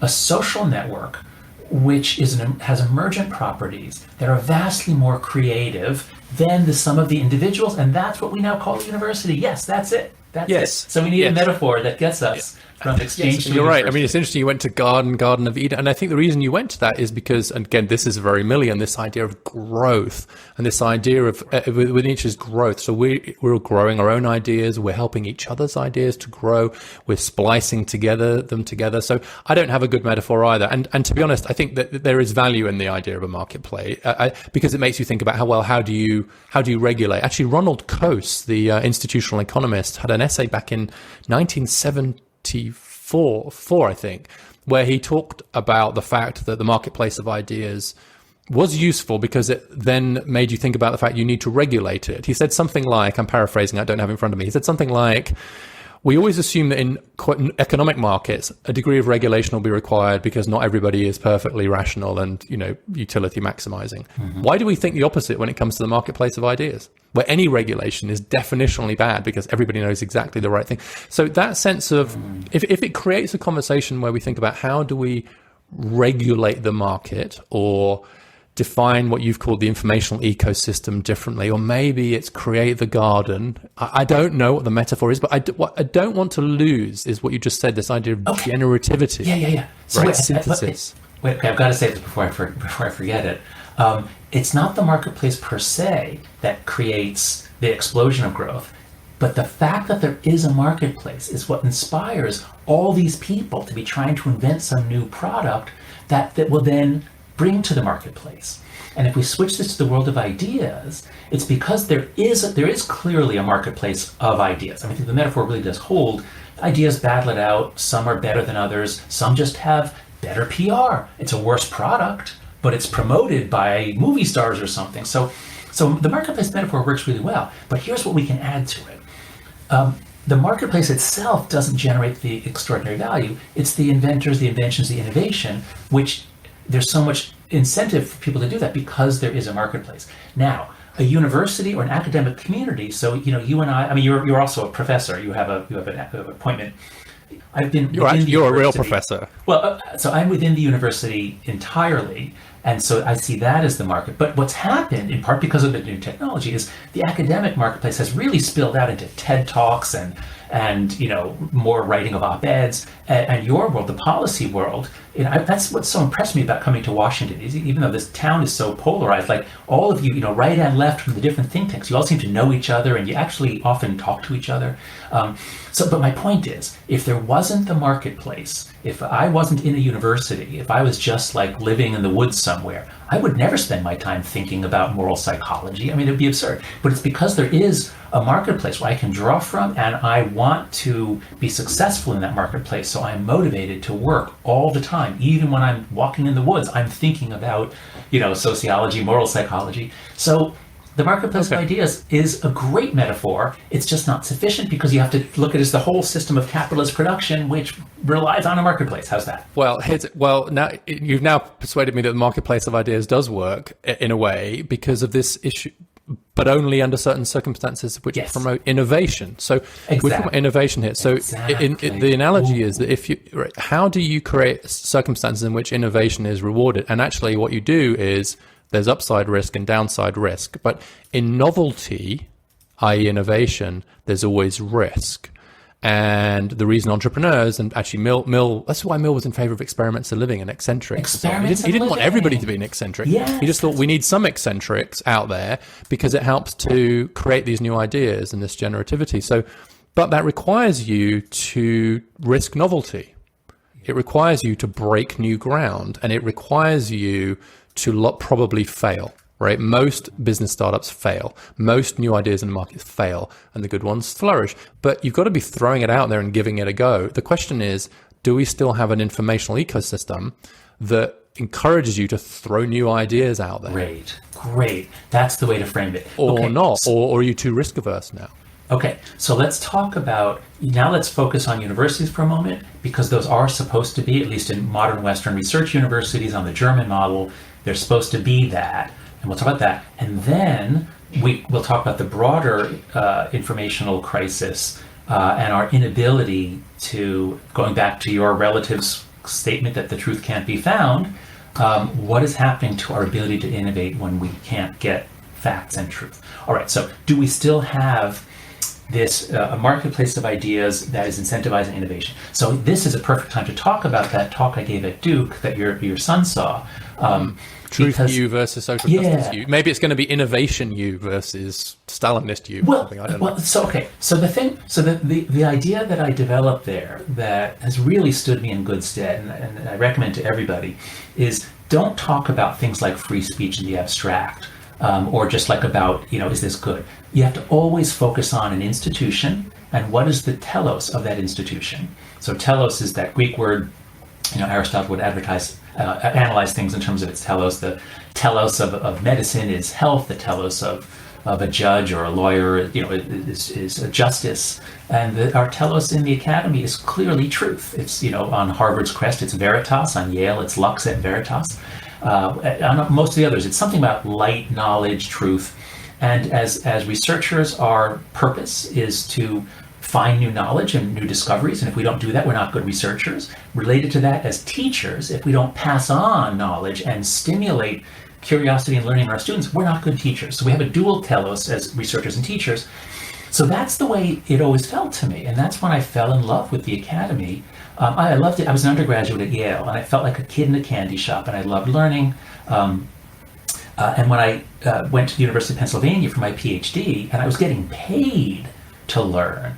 a social network which has emergent properties that are vastly more creative than the sum of the individuals, and that's what we now call a university. Yes, that's it. That's it. So we need a metaphor that gets us from exchange to You're right. I mean, it's interesting you went to Garden of Eden, and I think the reason you went to that is because, and again, this is very Millian, this idea of growth, and this idea of with Nietzsche's growth. So we're growing our own ideas, we're helping each other's ideas to grow, we're splicing them together. So I don't have a good metaphor either. And to be honest, I think that there is value in the idea of a marketplace because it makes you think about how do you regulate. Actually, Ronald Coase, the institutional economist, had an essay back in 1974, I think, where he talked about the fact that the marketplace of ideas was useful because it then made you think about the fact you need to regulate it. He said something like, I'm paraphrasing, I don't have it in front of me. He said something like, we always assume that in economic markets, a degree of regulation will be required because not everybody is perfectly rational and, utility maximizing. Why do we think the opposite when it comes to the marketplace of ideas, where any regulation is definitionally bad because everybody knows exactly the right thing? So that sense of, if it creates a conversation where we think about how do we regulate the market or define what you've called the informational ecosystem differently, or maybe it's create the garden. I don't know what the metaphor is, but what I don't want to lose is what you just said, this idea of generativity. Yeah. So right? Synthesis. Okay, I've got to say this before I forget it. It's not the marketplace per se that creates the explosion of growth, but the fact that there is a marketplace is what inspires all these people to be trying to invent some new product that will then bring to the marketplace. And if we switch this to the world of ideas, it's because there is clearly a marketplace of ideas. I mean, the metaphor really does hold. Ideas battle it out. Some are better than others. Some just have better PR. It's a worse product, but it's promoted by movie stars or something. So the marketplace metaphor works really well. But here's what we can add to it. The marketplace itself doesn't generate the extraordinary value. It's the inventors, the inventions, the innovation, which there's so much incentive for people to do that because there is a marketplace. Now, a university or an academic community, so you and I mean, you're also a professor. You have an appointment. I've been. You're a real professor. Well, so I'm within the university entirely, and so I see that as the market. But what's happened, in part because of the new technology, is the academic marketplace has really spilled out into TED Talks and more writing of op-eds, and your world, the policy world. That's what's so impressed me about coming to Washington, is even though this town is so polarized, like all of you, right and left from the different think tanks, you all seem to know each other and you actually often talk to each other. But my point is, if there wasn't the marketplace, if I wasn't in a university, if I was just like living in the woods somewhere, I would never spend my time thinking about moral psychology. I mean, it would be absurd. But it's because there is a marketplace where I can draw from, and I want to be successful in that marketplace. So I'm motivated to work all the time. Even when I'm walking in the woods, I'm thinking about, sociology, moral psychology. So the marketplace of ideas is a great metaphor. It's just not sufficient because you have to look at it as the whole system of capitalist production, which relies on a marketplace. How's that? Well, now you've now persuaded me that the marketplace of ideas does work in a way because of this issue, but only under certain circumstances which promote innovation. So we're talking about innovation here. So the analogy is that how do you create circumstances in which innovation is rewarded? And actually what you do is there's upside risk and downside risk. But in novelty, i.e. innovation, there's always risk. And the reason entrepreneurs, and actually Mill, that's why Mill was in favor of experiments of living and eccentrics. He didn't want everybody to be an eccentric. He just thought we need some eccentrics out there because it helps to create these new ideas and this generativity. So, but that requires you to risk novelty. It requires you to break new ground, and it requires you to probably fail. Right? Most business startups fail. Most new ideas in the market fail, and the good ones flourish. But you've got to be throwing it out there and giving it a go. The question is, do we still have an informational ecosystem that encourages you to throw new ideas out there? Great. That's the way to frame it. Or not. Or are you too risk averse now? Okay, so let's focus on universities for a moment, because those are supposed to be, at least in modern Western research universities on the German model, they're supposed to be that. And we'll talk about that. And then we'll talk about the broader informational crisis and our inability to, going back to your relative's statement that the truth can't be found, what is happening to our ability to innovate when we can't get facts and truth? All right, so do we still have this a marketplace of ideas that is incentivizing innovation? So this is a perfect time to talk about that talk I gave at Duke that your son saw. Truth you versus social justice you. Maybe it's going to be innovation you versus Stalinist you. So the idea that I developed there that has really stood me in good stead, and I recommend to everybody, is don't talk about things like free speech in the abstract, or just like about, is this good? You have to always focus on an institution and what is the telos of that institution. So telos is that Greek word, Aristotle would analyze things in terms of its telos. The telos of medicine is health. The telos of a judge or a lawyer, is a justice. And our telos in the academy is clearly truth. It's, on Harvard's crest, it's veritas. On Yale, it's lux et veritas. On most of the others, it's something about light, knowledge, truth. And as researchers, our purpose is to find new knowledge and new discoveries. And if we don't do that, we're not good researchers. Related to that, as teachers, if we don't pass on knowledge and stimulate curiosity and learning in our students, we're not good teachers. So we have a dual telos as researchers and teachers. So that's the way it always felt to me. And that's when I fell in love with the academy. I loved it. I was an undergraduate at Yale, and I felt like a kid in a candy shop, and I loved learning. And when I went to the University of Pennsylvania for my PhD, and I was getting paid to learn,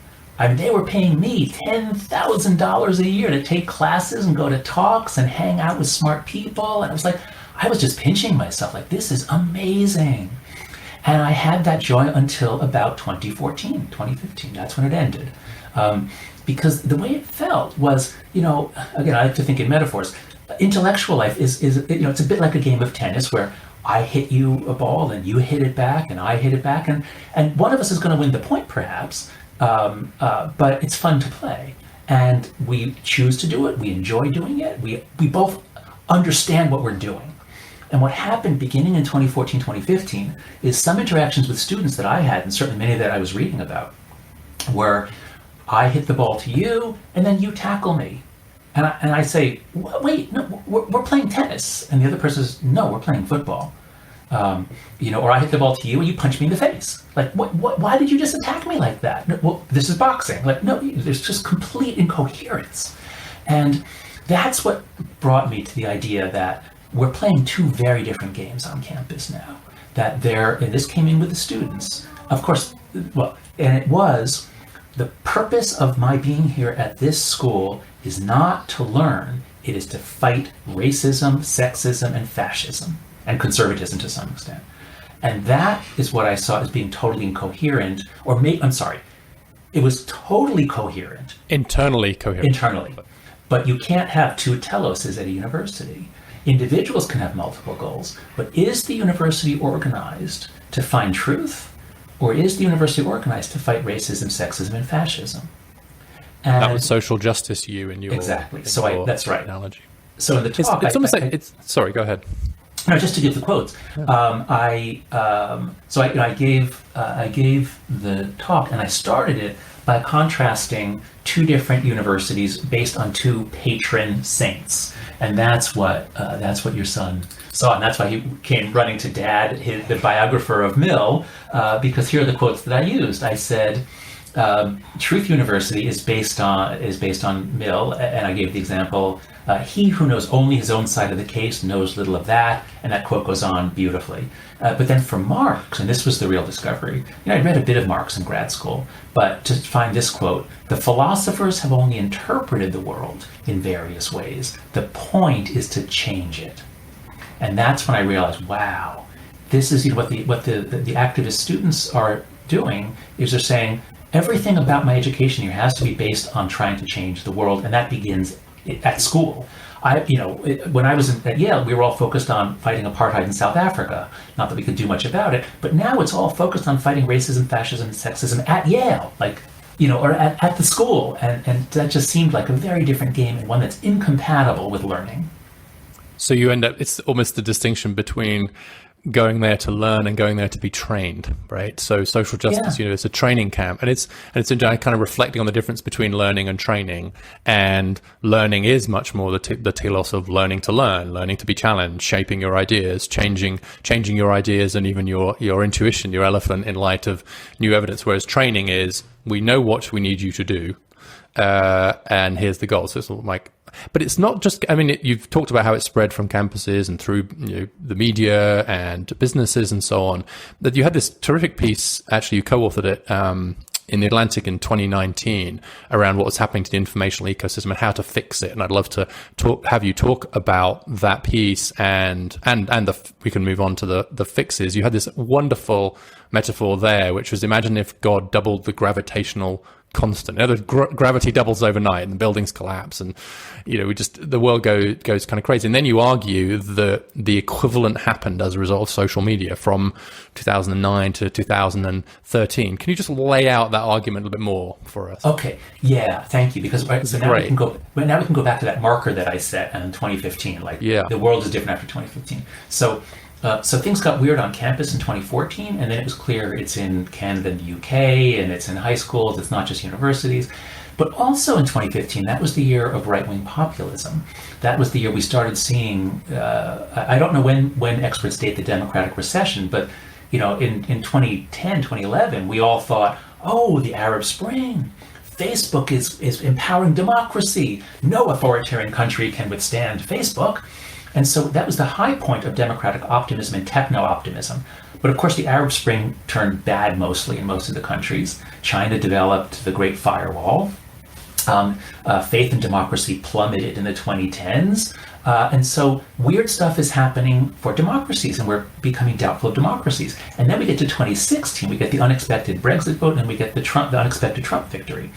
they were paying me $10,000 a year to take classes and go to talks and hang out with smart people. And I was just pinching myself, like, this is amazing. And I had that joy until about 2015. That's when it ended. Because the way it felt was, again, I like to think in metaphors. Intellectual life is it's a bit like a game of tennis where I hit you a ball and you hit it back and I hit it back, and one of us is going to win the point perhaps, but it's fun to play, and we choose to do it. We enjoy doing it. We both understand what we're doing. And what happened beginning in 2014, 2015 is some interactions with students that I had, and certainly many that I was reading about, where I hit the ball to you and then you tackle me. And I say, wait, no, we're playing tennis. And the other person says, no, we're playing football. Or I hit the ball to you and you punch me in the face. Like, why did you just attack me like that? No, well, this is boxing. Like, no, there's just complete incoherence. And that's what brought me to the idea that we're playing two very different games on campus now. And this came in with the students. Of course, and it was, the purpose of my being here at this school is not to learn, it is to fight racism, sexism, and fascism, and conservatism to some extent. And that is what I saw as being totally incoherent, it was totally coherent. Internally coherent. Internally. But you can't have two teloses at a university. Individuals can have multiple goals, but is the university organized to find truth? Or is the university organized to fight racism, sexism, and fascism? And that was social justice, in your exactly. That's right. Analogy. So in the talk, it's almost like it's. Sorry, go ahead. No, just to give the quotes. Yeah. I gave the talk, and I started it by contrasting two different universities based on two patron saints, and that's what your son saw, and that's why he came running to Dad, the biographer of Mill, because here are the quotes that I used. I said, Truth University is based on Mill, and I gave the example, he who knows only his own side of the case knows little of that, and that quote goes on beautifully. But then for Marx, and this was the real discovery, I read a bit of Marx in grad school, but to find this quote, the philosophers have only interpreted the world in various ways. The point is to change it. And that's when I realized, wow, this is what the activist students are doing, is they're saying, everything about my education here has to be based on trying to change the world, and that begins at school. When I was at Yale, we were all focused on fighting apartheid in South Africa. Not that we could do much about it, but now it's all focused on fighting racism, fascism, and sexism at Yale, or at the school. And that just seemed like a very different game, and one that's incompatible with learning. So you end up, it's almost the distinction between going there to learn and going there to be trained, right? So social justice, it's a training camp, and it's kind of reflecting on the difference between learning and training. And learning is much more the telos of learning to learn, learning to be challenged, shaping your ideas, changing your ideas, and even your intuition, your elephant, in light of new evidence. Whereas training is, we know what we need you to do, and here's the goal. So it's like, but it's not just, you've talked about how it's spread from campuses and through the media and businesses and so on. That you had this terrific piece, actually you co-authored it in The Atlantic in 2019 around what was happening to the informational ecosystem and how to fix it. And I'd love to have you talk about that piece and we can move on to the fixes. You had this wonderful metaphor there, which was, imagine if God doubled the gravitational constant. In other words, gravity doubles overnight and the buildings collapse, and the world goes kind of crazy. And then you argue that the equivalent happened as a result of social media from 2009 to 2013. Can you just lay out that argument a little bit more for us? Okay, yeah, thank you. Because so now we can go back to that marker that I set in 2015. The world is different after 2015. So things got weird on campus in 2014, and then it was clear it's in Canada and the UK, and it's in high schools, it's not just universities. But also in 2015, that was the year of right-wing populism. That was the year we started seeing, I don't know when experts date the democratic recession, but in 2010, 2011, we all thought, oh, the Arab Spring, Facebook is empowering democracy. No authoritarian country can withstand Facebook. And so that was the high point of democratic optimism and techno-optimism. But of course, the Arab Spring turned bad mostly in most of the countries. China developed the Great Firewall. Faith in democracy plummeted in the 2010s. And so weird stuff is happening for democracies, and we're becoming doubtful of democracies. And then we get to 2016, we get the unexpected Brexit vote, and we get the unexpected Trump victory.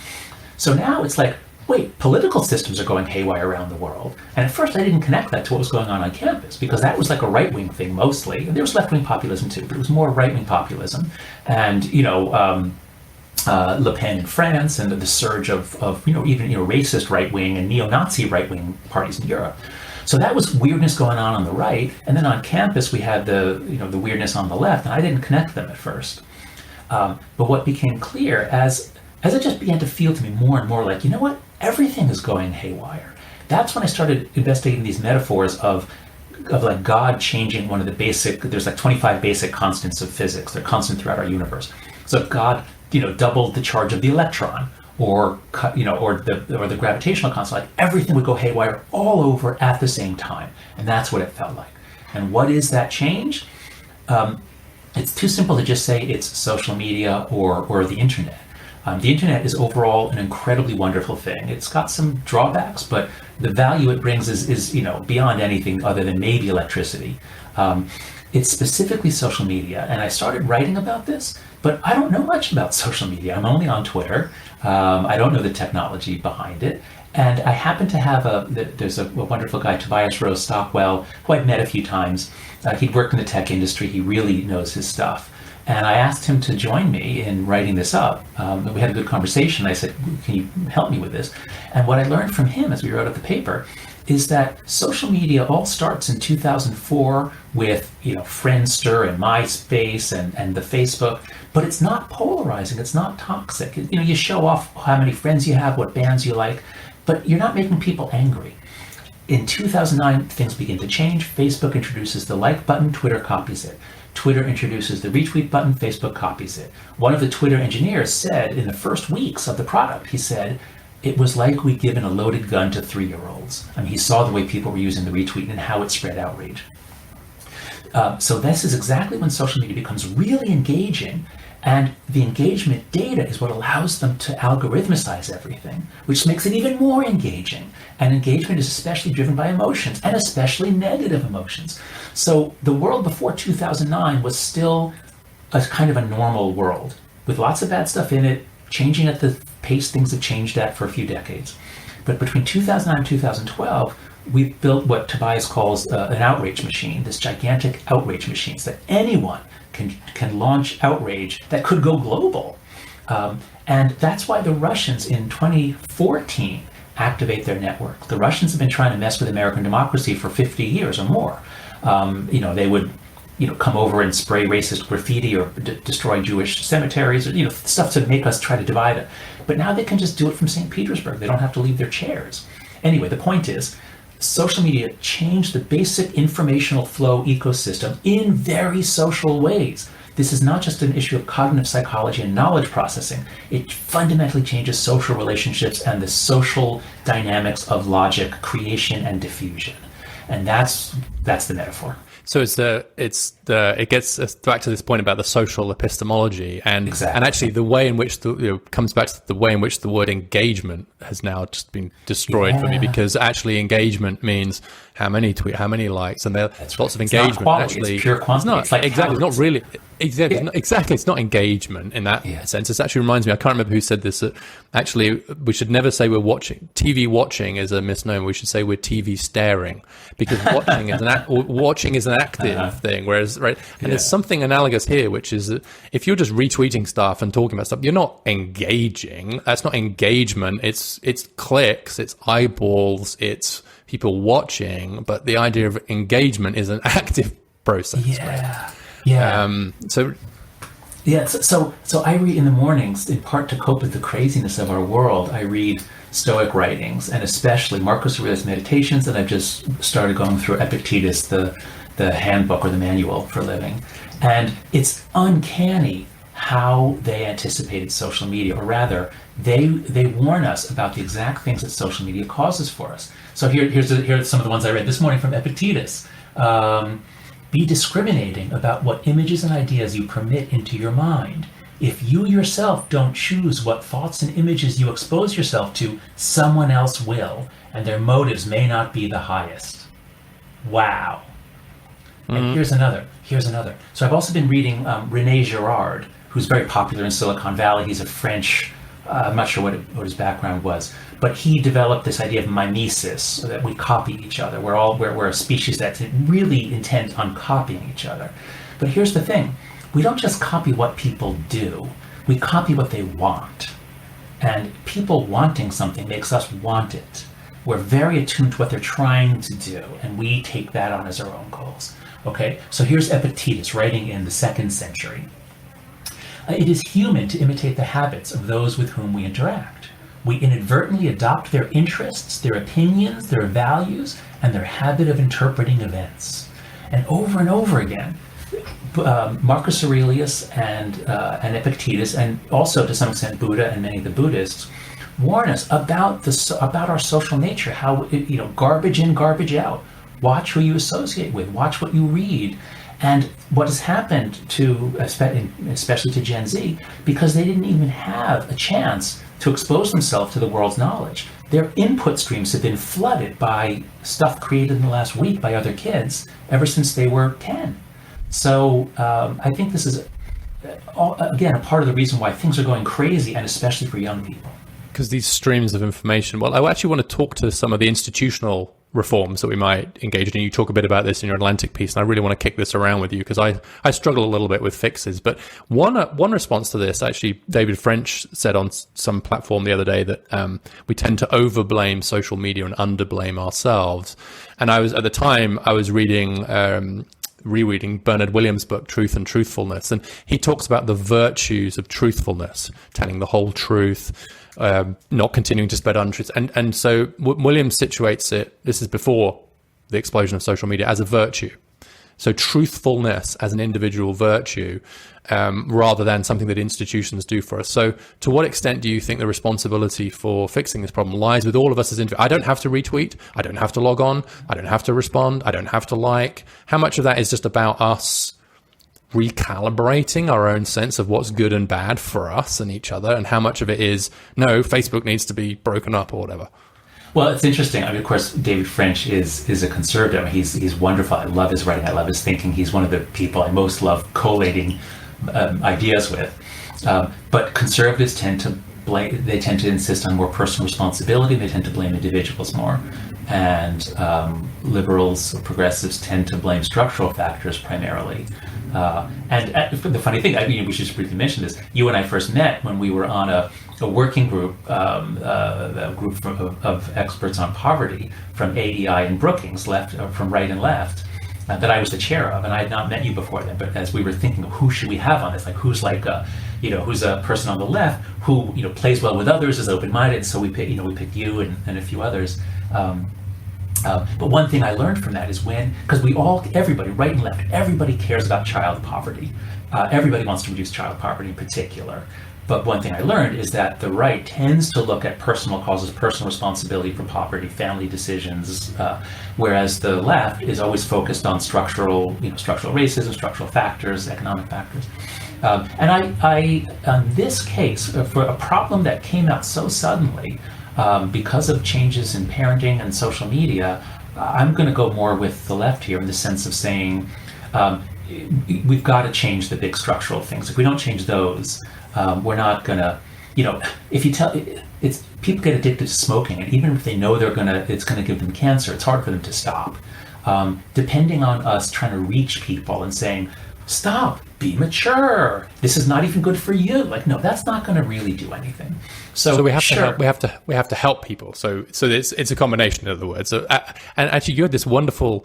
So now it's like, wait, political systems are going haywire around the world. And at first I didn't connect that to what was going on campus, because that was like a right-wing thing mostly. And there was left-wing populism too, but it was more right-wing populism. And, Le Pen in France, and the surge of even racist right-wing and neo-Nazi right-wing parties in Europe. So that was weirdness going on the right. And then on campus we had the weirdness on the left, and I didn't connect them at first. But what became clear as it just began to feel to me more and more like, you know what? Everything is going haywire. That's when I started investigating these metaphors of like God changing one of the there's like 25 basic constants of physics. They're constant throughout our universe. So if God, doubled the charge of the electron, or the gravitational constant, like everything would go haywire all over at the same time. And that's what it felt like. And what is that change? It's too simple to just say it's social media or the internet. The internet is overall an incredibly wonderful thing. It's got some drawbacks, but the value it brings is beyond anything other than maybe electricity. It's specifically social media, and I started writing about this, but I don't know much about social media. I'm only on Twitter. I don't know the technology behind it. And I happen to have there's a wonderful guy, Tobias Rose-Stockwell, who I've met a few times. He'd worked in the tech industry. He really knows his stuff. And I asked him to join me in writing this up. We had a good conversation. I said, can you help me with this? And what I learned from him as we wrote up the paper is that social media all starts in 2004 with Friendster and MySpace and the Facebook, but it's not polarizing, it's not toxic. You show off how many friends you have, what bands you like, but you're not making people angry. In 2009, things begin to change. Facebook introduces the like button, Twitter copies it. Twitter introduces the retweet button, Facebook copies it. One of the Twitter engineers said in the first weeks of the product, he said, it was like we'd given a loaded gun to 3-year-olds. I mean, he saw the way people were using the retweet and how it spread outrage. So this is exactly when social media becomes really engaging, and the engagement data is what allows them to algorithmicize everything, which makes it even more engaging. And engagement is especially driven by emotions, and especially negative emotions. So the world before 2009 was still a kind of a normal world with lots of bad stuff in it, changing at the pace things have changed at for a few decades. But between 2009 and 2012, we built what Tobias calls an outrage machine, this gigantic outrage machine, so that anyone can launch outrage that could go global. And that's why the Russians in 2014 activate their network. The Russians have been trying to mess with American democracy for 50 years or more. They would come over and spray racist graffiti or destroy Jewish cemeteries, or stuff to make us try to divide it. But now they can just do it from St. Petersburg. They don't have to leave their chairs. Anyway, the point is, social media changed the basic informational flow ecosystem in very social ways. This is not just an issue of cognitive psychology and knowledge processing. It fundamentally changes social relationships and the social dynamics of logic creation and diffusion. And that's the metaphor. So it's it gets us back to this point about the social epistemology, and Exactly. and actually the way in which comes back to the way in which the word engagement has now just been destroyed for me, because actually engagement means how many likes, and there's lots of engagement. It's not quality, actually, it's pure quantity. It's not It's like exactly. calories. It's not really exactly. It's not engagement in that sense. It actually reminds me. I can't remember who said this. That actually, we should never say we're watching. TV watching is a misnomer. We should say we're TV staring, because watching is an active thing. Whereas, right, and there's something analogous here, which is that if you're just retweeting stuff and talking about stuff, you're not engaging. That's not engagement. It's clicks. It's eyeballs. It's people watching. But the idea of engagement is an active process. Yeah. Right? Yeah. So So I read in the mornings, in part to cope with the craziness of our world. I read Stoic writings, and especially Marcus Aurelius' Meditations, and I've just started going through Epictetus, the handbook or the manual for living. And it's uncanny how they anticipated social media, or rather, they warn us about the exact things that social media causes for us. So here are some of the ones I read this morning from Epictetus. Be discriminating about what images and ideas you permit into your mind. If you yourself don't choose what thoughts and images you expose yourself to, someone else will, and their motives may not be the highest. Wow. And here's another. So I've also been reading René Girard, who's very popular in Silicon Valley. He's a French, I'm not sure what his background was, but he developed this idea of mimesis, so that we copy each other. We're a species that's really intent on copying each other. But here's the thing. We don't just copy what people do. We copy what they want. And people wanting something makes us want it. We're very attuned to what they're trying to do, and we take that on as our own goals. Okay, so here's Epictetus writing in the 2nd century. It is human to imitate the habits of those with whom we interact. We inadvertently adopt their interests, their opinions, their values, and their habit of interpreting events. And over again, Marcus Aurelius and Epictetus, and also to some extent Buddha and many of the Buddhists, warn us about our social nature. How garbage in, garbage out. Watch who you associate with. Watch what you read. And what has happened to, especially to Gen Z, because they didn't even have a chance to expose themselves to the world's knowledge. Their input streams have been flooded by stuff created in the last week by other kids ever since they were 10. So I think this is, again, a part of the reason why things are going crazy, and especially for young people. Because these streams of information, well, I actually want to talk to some of the institutional reforms that we might engage in. You talk a bit about this in your Atlantic piece, and I really want to kick this around with you, because I struggle a little bit with fixes. But one response to this, actually, David French said on some platform the other day that we tend to overblame social media and underblame ourselves. And I was rereading Bernard Williams' book, Truth and Truthfulness, and he talks about the virtues of truthfulness, telling the whole truth, not continuing to spread untruths. And so Williams situates it, this is before the explosion of social media, as a virtue. So truthfulness as an individual virtue, rather than something that institutions do for us. So to what extent do you think the responsibility for fixing this problem lies with all of us as individuals? I don't have to retweet. I don't have to log on. I don't have to respond. I don't have to like. How much of that is just about us recalibrating our own sense of what's good and bad for us and each other? And how much of it is, no, Facebook needs to be broken up or whatever? Well, it's interesting. I mean, of course, David French is a conservative. He's wonderful. I love his writing. I love his thinking. He's one of the people I most love collating ideas with. But conservatives tend to blame. They tend to insist on more personal responsibility. They tend to blame individuals more, and liberals or progressives tend to blame structural factors primarily. And the funny thing, I mean, we should just briefly mention this. You and I first met when we were on a working group, a group of experts on poverty from AEI and Brookings, from right and left, that I was the chair of, and I had not met you before then. But as we were thinking of who should we have on this, like who's a person on the left who plays well with others, is open-minded, so we picked you and a few others. But one thing I learned from that is because everybody, right and left, everybody cares about child poverty. Everybody wants to reduce child poverty in particular. But one thing I learned is that the right tends to look at personal causes, personal responsibility for poverty, family decisions, whereas the left is always focused on structural racism, structural factors, economic factors. And I in this case, for a problem that came out so suddenly, because of changes in parenting and social media, I'm going to go more with the left here in the sense of saying, we've got to change the big structural things. If we don't change those, we're not going to, if you people get addicted to smoking, and even if they know it's going to give them cancer, it's hard for them to stop. Depending on us trying to reach people and saying, stop, be mature, this is not even good for you. Like, no, that's not going to really do anything. So we have to help people. So it's a combination, in other words. So, and actually, you had this wonderful,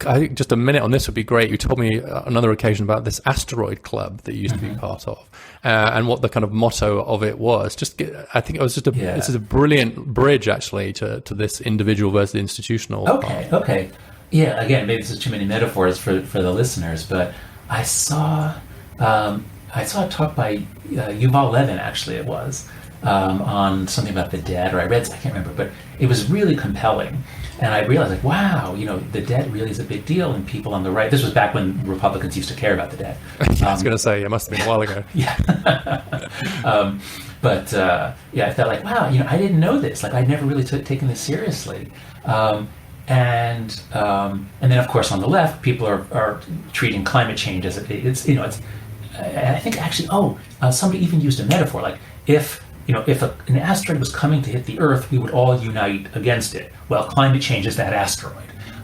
I think just a minute on this would be great. You told me on another occasion about this asteroid club that you used to be part of, and what the kind of motto of it was. I think it was just this is a brilliant bridge actually to this individual versus the institutional. Okay. Yeah. Again, maybe this is too many metaphors for the listeners, but I saw a talk by Yuval Levin, actually it was, on something about the dead, or I can't remember, but it was really compelling. And I realized, like, wow, the dead really is a big deal, and people on the right, this was back when Republicans used to care about the dead. I was going to say, it must have been a while ago. Yeah. I felt like, wow, I didn't know this. Like, I'd never really taken this seriously. And then, of course, on the left, people are treating climate change as I think actually, somebody even used a metaphor, like if an asteroid was coming to hit the Earth, we would all unite against it. Well, climate change is that asteroid.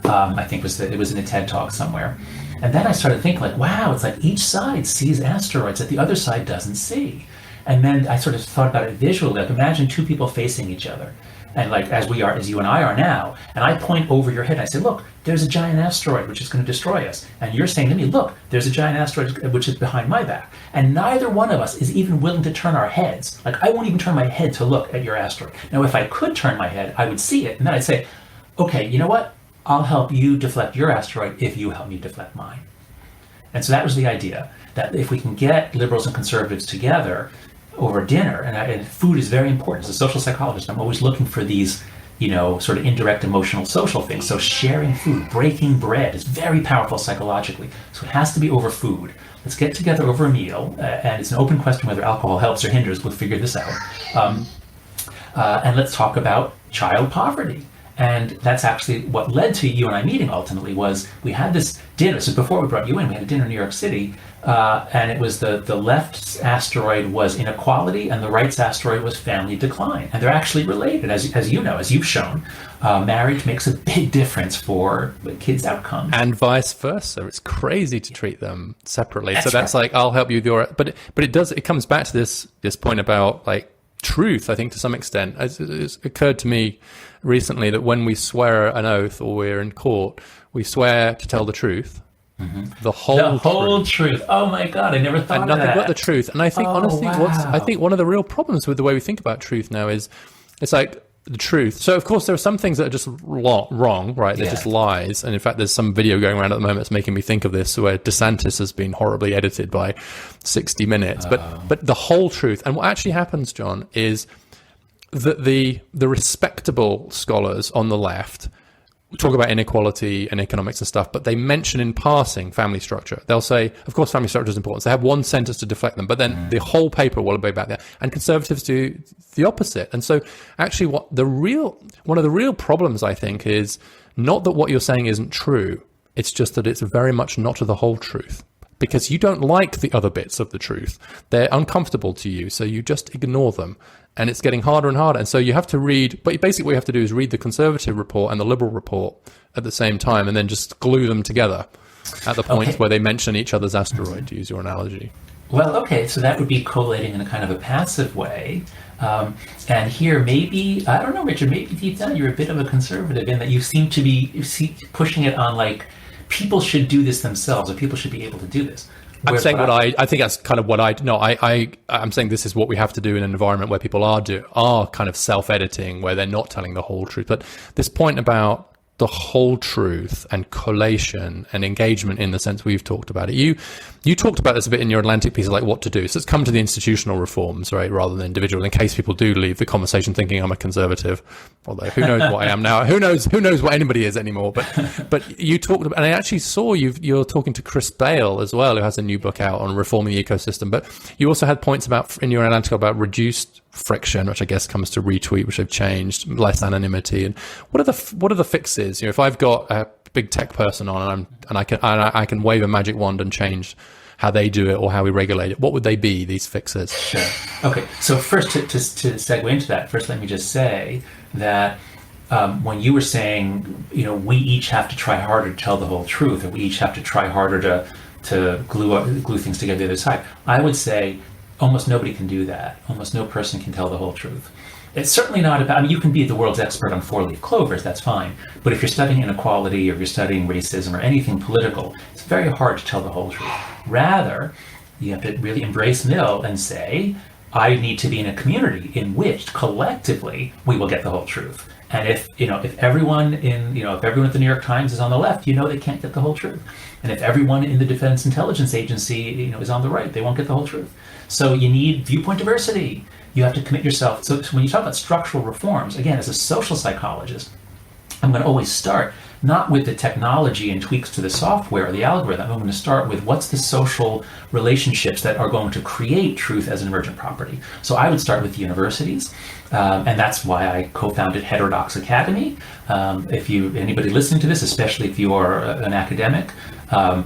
I think it was in a TED Talk somewhere. And then I started thinking, like, wow, it's like each side sees asteroids that the other side doesn't see. And then I sort of thought about it visually. Like, imagine two people facing each other. And like, as you and I are now, and I point over your head and I say, look, there's a giant asteroid which is going to destroy us. And you're saying to me, look, there's a giant asteroid which is behind my back. And neither one of us is even willing to turn our heads. Like, I won't even turn my head to look at your asteroid. Now, if I could turn my head, I would see it. And then I'd say, okay, you know what? I'll help you deflect your asteroid if you help me deflect mine. And so that was the idea, that if we can get liberals and conservatives together over dinner, and food is very important. As a social psychologist, I'm always looking for these, sort of indirect emotional social things. So sharing food, breaking bread is very powerful psychologically. So it has to be over food. Let's get together over a meal, and it's an open question whether alcohol helps or hinders. We'll figure this out. And let's talk about child poverty. And that's actually what led to you and I meeting ultimately. Was we had this dinner. So before we brought you in, we had a dinner in New York City, and it was the left's asteroid was inequality, and the right's asteroid was family decline. And they're actually related, as you know, as you've shown. Marriage makes a big difference for kids' outcomes, and vice versa. It's crazy to treat them separately. That's so that's right. Like, I'll help you with your, but it comes back to this point about like truth. I think to some extent, it's occurred to me recently that when we swear an oath or we're in court, we swear to tell the truth. Mm-hmm. The whole truth. Oh my God, I never thought and of nothing that. but the truth. And I think honestly, I think one of the real problems with the way we think about truth now is it's like the truth. So of course there are some things that are just wrong, right? They're just lies. And in fact, there's some video going around at the moment that's making me think of this, where DeSantis has been horribly edited by 60 Minutes. But the whole truth. And what actually happens, John, is that the respectable scholars on the left talk about inequality and economics and stuff, but they mention in passing family structure. They'll say, of course, family structure is important. So they have one sentence to deflect them, but then the whole paper will be about that. And conservatives do the opposite. And so actually one of the real problems, I think, is not that what you're saying isn't true. It's just that it's very much not the whole truth, because you don't like the other bits of the truth. They're uncomfortable to you, so you just ignore them. And it's getting harder and harder. And so you have to read, but basically what you have to do is read the conservative report and the liberal report at the same time, and then just glue them together at the points where they mention each other's asteroid, to use your analogy. Well, okay, so that would be collating in a kind of a passive way. And here, maybe, I don't know, Richard, maybe deep down you're a bit of a conservative in that you seem to be pushing it on like, people should do this themselves, or people should be able to do this. I'm saying I think that's kind of what I'm saying this is what we have to do in an environment where people are kind of self-editing, where they're not telling the whole truth. But this point about the whole truth and collation and engagement in the sense we've talked about it. You talked about this a bit in your Atlantic piece, like what to do. So it's come to the institutional reforms, right, rather than individual, in case people do leave the conversation thinking I'm a conservative, although who knows what I am now. Who knows what anybody is anymore. But you talked about, and I actually saw you're talking to Chris Bale as well, who has a new book out on reforming the ecosystem. But you also had points about in your Atlantic about reduced friction, which I guess comes to retweet, which have changed, less anonymity. And what are the fixes? If I've got a big tech person on and I can wave a magic wand and change how they do it or how we regulate it, what would they be, these fixes? Sure. Okay. So first, to segue into that, first let me just say that when you were saying, we each have to try harder to tell the whole truth, or we each have to try harder to glue things together the other side, I would say almost nobody can do that. Almost no person can tell the whole truth. It's certainly not about, you can be the world's expert on four-leaf clovers, that's fine. But if you're studying inequality or you're studying racism or anything political, it's very hard to tell the whole truth. Rather, you have to really embrace middle and say, I need to be in a community in which collectively we will get the whole truth. And if everyone at the New York Times is on the left, they can't get the whole truth. And if everyone in the Defense Intelligence Agency, is on the right, they won't get the whole truth. So you need viewpoint diversity. You have to commit yourself. So when you talk about structural reforms, again, as a social psychologist, I'm going to always start not with the technology and tweaks to the software or the algorithm. I'm going to start with what's the social relationships that are going to create truth as an emergent property. So I would start with universities, and that's why I co-founded Heterodox Academy. If anybody listening to this, especially if you are an academic,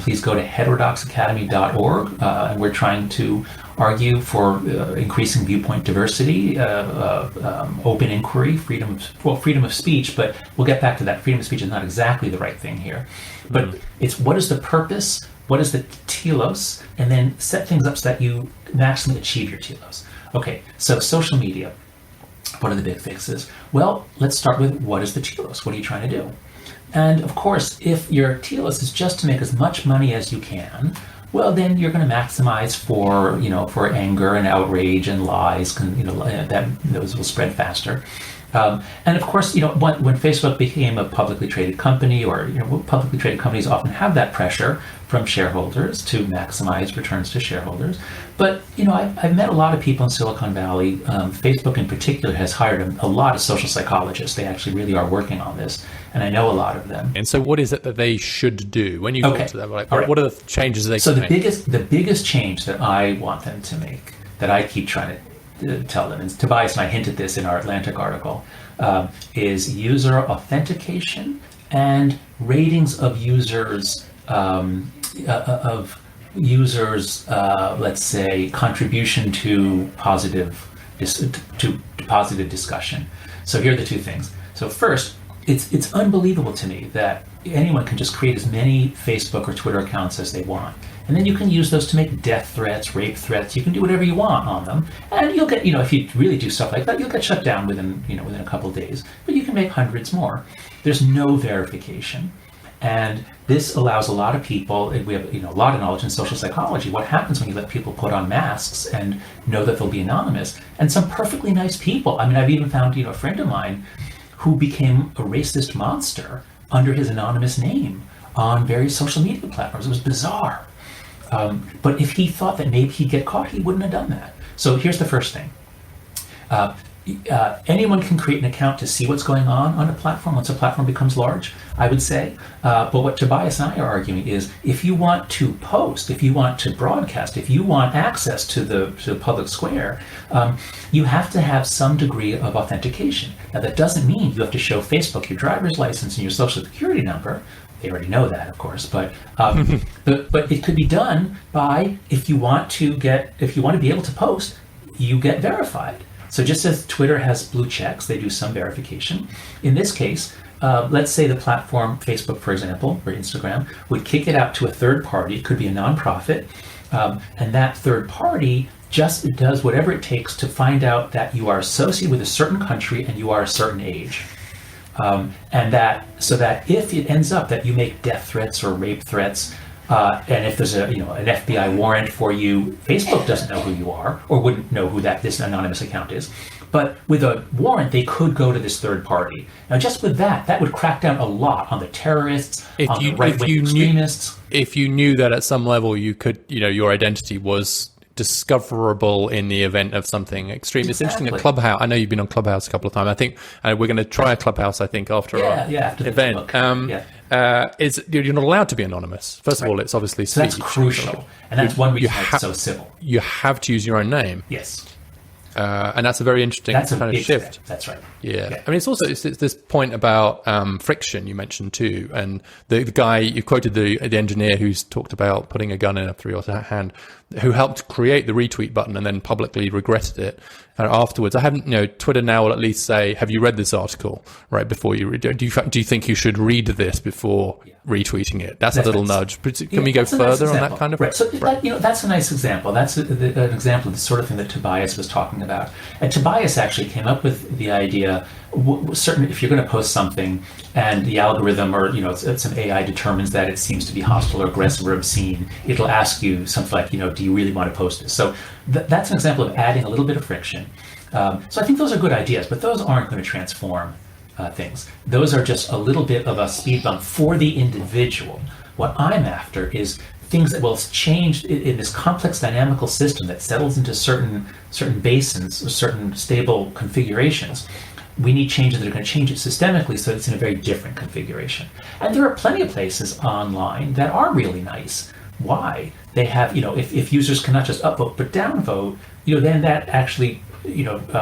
please go to heterodoxacademy.org, and we're trying to argue for increasing viewpoint diversity, open inquiry, freedom of speech, but we'll get back to that. Freedom of speech is not exactly the right thing here. But it's what is the purpose, what is the telos, and then set things up so that you maximally achieve your telos. Okay, so social media, what are the big fixes? Well, let's start with what is the telos? What are you trying to do? And of course, if your telos is just to make as much money as you can, well, then you're going to maximize for anger and outrage and lies. Those will spread faster. And of course, when Facebook became a publicly traded company, or publicly traded companies often have that pressure from shareholders to maximize returns to shareholders. But I've met a lot of people in Silicon Valley. Facebook in particular has hired a lot of social psychologists. They actually really are working on this, and I know a lot of them. And so, what is it that they should do when you talk to them? What are the changes they can make? So the biggest change that I want them to make, that I keep trying to tell them, and Tobias and I hinted this in our Atlantic article, is user authentication and ratings of users. Let's say, contribution to positive discussion. So here are the two things. So first, it's unbelievable to me that anyone can just create as many Facebook or Twitter accounts as they want. And then you can use those to make death threats, rape threats. You can do whatever you want on them. And you'll get, if you really do stuff like that, you'll get shut down within a couple of days. But you can make hundreds more. There's no verification. And this allows a lot of people, we have a lot of knowledge in social psychology, what happens when you let people put on masks and know that they'll be anonymous. And some perfectly nice people, I've even found a friend of mine who became a racist monster under his anonymous name on various social media platforms. It was bizarre. But if he thought that maybe he'd get caught, he wouldn't have done that. So here's the first thing. Anyone can create an account to see what's going on a platform once a platform becomes large, I would say. But what Tobias and I are arguing is, if you want to post, if you want to broadcast, if you want access to the public square, you have to have some degree of authentication. Now, that doesn't mean you have to show Facebook your driver's license and your social security number. They already know that, of course, but it could be done by, if you want to be able to post, you get verified. So just as Twitter has blue checks, they do some verification. In this case, let's say the platform, Facebook, for example, or Instagram, would kick it out to a third party. It could be a nonprofit. And that third party just does whatever it takes to find out that you are associated with a certain country and you are a certain age. So that if it ends up that you make death threats or rape threats, and if there's an FBI warrant for you, Facebook doesn't know who you are, or wouldn't know who this anonymous account is. But with a warrant, they could go to this third party. Now, just with that would crack down a lot on the terrorists, on the right-wing extremists. If you knew that at some level you could, your identity was discoverable in the event of something extreme. It's interesting at Clubhouse. I know you've been on Clubhouse a couple of times. I think we're going to try a Clubhouse, I think, after our event. You're not allowed to be anonymous. First of all, it's obviously so that's crucial. And that's one reason it's so civil. You have to use your own name. Yes. And that's a very interesting kind of shift. Step. That's right. Yeah. I mean, it's this point about friction you mentioned too. And the guy, you quoted the engineer who's talked about putting a gun in a 3-aught hand, who helped create the retweet button and then publicly regretted it afterwards. I haven't, Twitter now will at least say, have you read this article right before you read it? Do you think you should read this before retweeting it? That's a little nudge. Can we go further on that kind of? Right. So that's a nice example. That's an example of the sort of thing that Tobias was talking about. And Tobias actually came up with the idea, if you're going to post something and the algorithm or some AI determines that it seems to be hostile or aggressive or obscene, it'll ask you something like, do you really want to post this? So that's an example of adding a little bit of friction. So I think those are good ideas, but those aren't going to transform things. Those are just a little bit of a speed bump for the individual. What I'm after is things that will change in this complex dynamical system that settles into certain basins or certain stable configurations. We need changes that are going to change it systemically so it's in a very different configuration. And there are plenty of places online that are really nice. Why? They have, if users cannot just upvote but downvote, then that actually,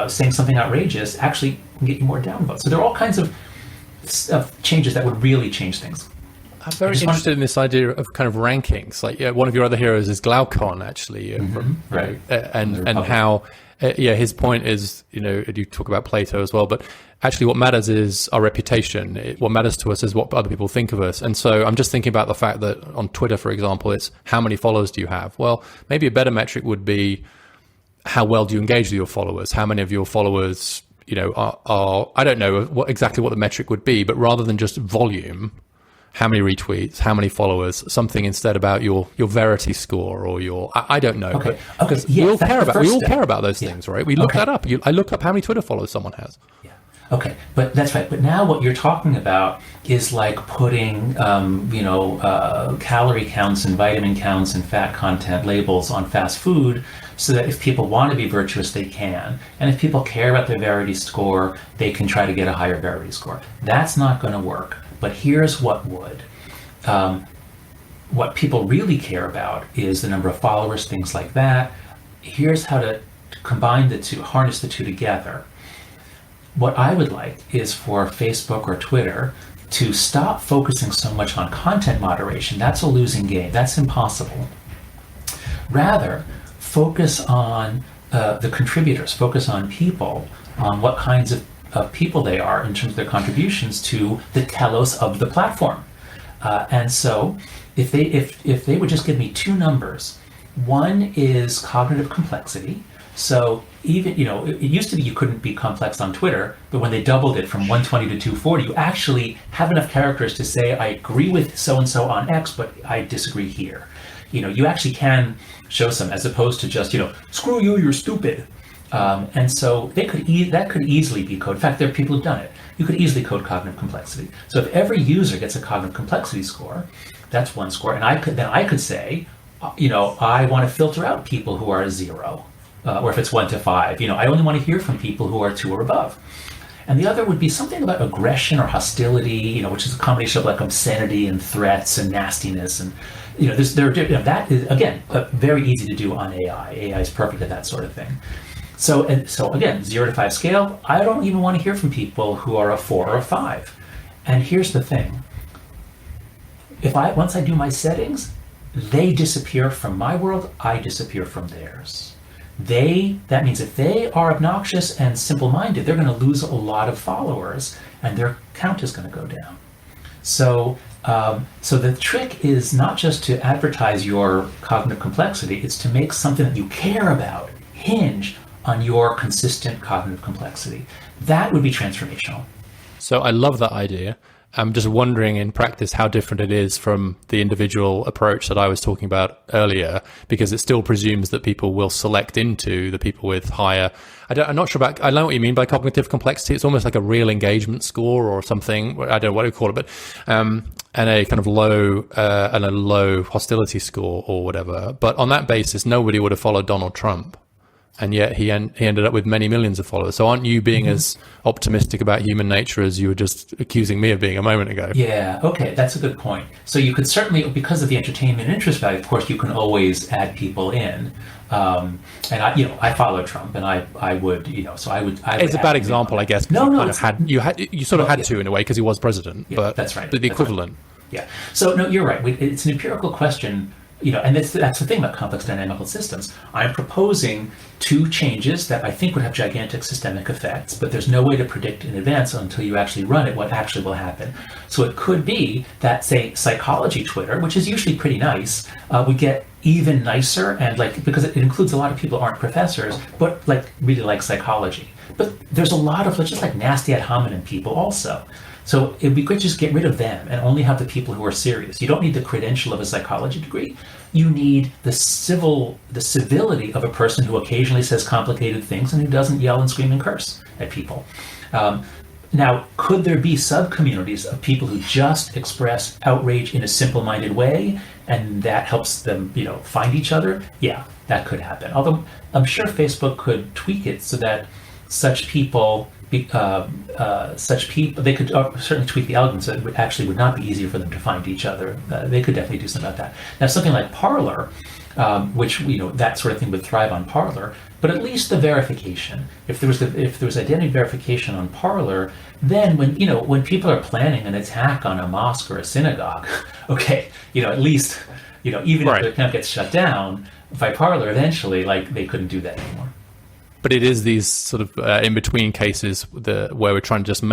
saying something outrageous actually can get you more downvotes. So there are all kinds of changes that would really change things. I'm very interested in this idea of kind of rankings. Like, one of your other heroes is Glaucon, actually, right? And how, his point is, you talk about Plato as well, but actually what matters is our reputation. What matters to us is what other people think of us. And so I'm just thinking about the fact that on Twitter, for example, it's how many followers do you have? Well, maybe a better metric would be how well do you engage with your followers? How many of your followers, are I don't know exactly what the metric would be, but rather than just volume, how many retweets, how many followers, something instead about your Verity score or your, I don't know. Okay. Because we all care about those things, right? We look that up. I look up how many Twitter followers someone has. Yeah. Okay, but that's right. But now what you're talking about is like putting, calorie counts and vitamin counts and fat content labels on fast food so that if people want to be virtuous, they can. And if people care about their Verity score, they can try to get a higher Verity score. That's not going to work. But here's what would. What people really care about is the number of followers, things like that. Here's how to combine the two, harness the two together. What I would like is for Facebook or Twitter to stop focusing so much on content moderation. That's a losing game. That's impossible. Rather, focus on the contributors, focus on people, on what kinds of people they are in terms of their contributions to the telos of the platform. And so if they would just give me two numbers, one is cognitive complexity. So even, it used to be you couldn't be complex on Twitter, but when they doubled it from 120 to 240, you actually have enough characters to say, I agree with so-and-so on X, but I disagree here. You actually can show some, as opposed to just, screw you, you're stupid. And so that could easily be code. In fact, there are people who've done it. You could easily code cognitive complexity. So if every user gets a cognitive complexity score, that's one score. And I could say, I want to filter out people who are a 0, or if it's 1 to 5, I only want to hear from people who are 2 or above. And the other would be something about aggression or hostility, which is a combination of like obscenity and threats and nastiness. And that is, again, very easy to do on AI. AI is perfect at that sort of thing. So again, 0 to 5 scale, I don't even want to hear from people who are a 4 or a 5. And here's the thing. Once I do my settings, they disappear from my world, I disappear from theirs. That means if they are obnoxious and simple-minded, they're going to lose a lot of followers and their count is going to go down. So the trick is not just to advertise your cognitive complexity, it's to make something that you care about hinge on your consistent cognitive complexity. That would be transformational. So I love that idea. I'm just wondering in practice how different it is from the individual approach that I was talking about earlier, because it still presumes that people will select into the people with higher, I'm not sure about, I know what you mean by cognitive complexity. It's almost like a real engagement score or something. I don't know what to call it, but, and a kind of low hostility score or whatever. But on that basis, nobody would have followed Donald Trump. And yet he ended up with many millions of followers. So aren't you being as optimistic about human nature as you were just accusing me of being a moment ago? Yeah, okay, that's a good point. So you could certainly, because of the entertainment interest value, of course, you can always add people in. And I follow Trump, and I would, so I would. It's a bad example, I guess. No, you sort of had to in a way because he was president. Yeah, but that's right. The equivalent. Right. Yeah. So no, you're right. It's an empirical question. And that's the thing about complex dynamical systems. I'm proposing two changes that I think would have gigantic systemic effects, but there's no way to predict in advance until you actually run it what actually will happen. So it could be that, say, psychology Twitter, which is usually pretty nice, would get even nicer, and because it includes a lot of people who aren't professors, but really like psychology. But there's a lot of just nasty ad hominem people also. So it'd be good to just get rid of them and only have the people who are serious. You don't need the credential of a psychology degree. You need the civility of a person who occasionally says complicated things and who doesn't yell and scream and curse at people. Now, could there be sub-communities of people who just express outrage in a simple-minded way, and that helps them, find each other? Yeah, that could happen. Although I'm sure Facebook could tweak it so that such people, they could certainly tweak the algorithm so it actually would not be easier for them to find each other. They could definitely do something about that. Now, something like Parler, which that sort of thing would thrive on Parler, but at least the verification. If there was identity verification on Parler, then when people are planning an attack on a mosque or a synagogue, okay, at least even if the account gets shut down by Parler, eventually they couldn't do that anymore. But it is these sort of in-between cases where we're trying to just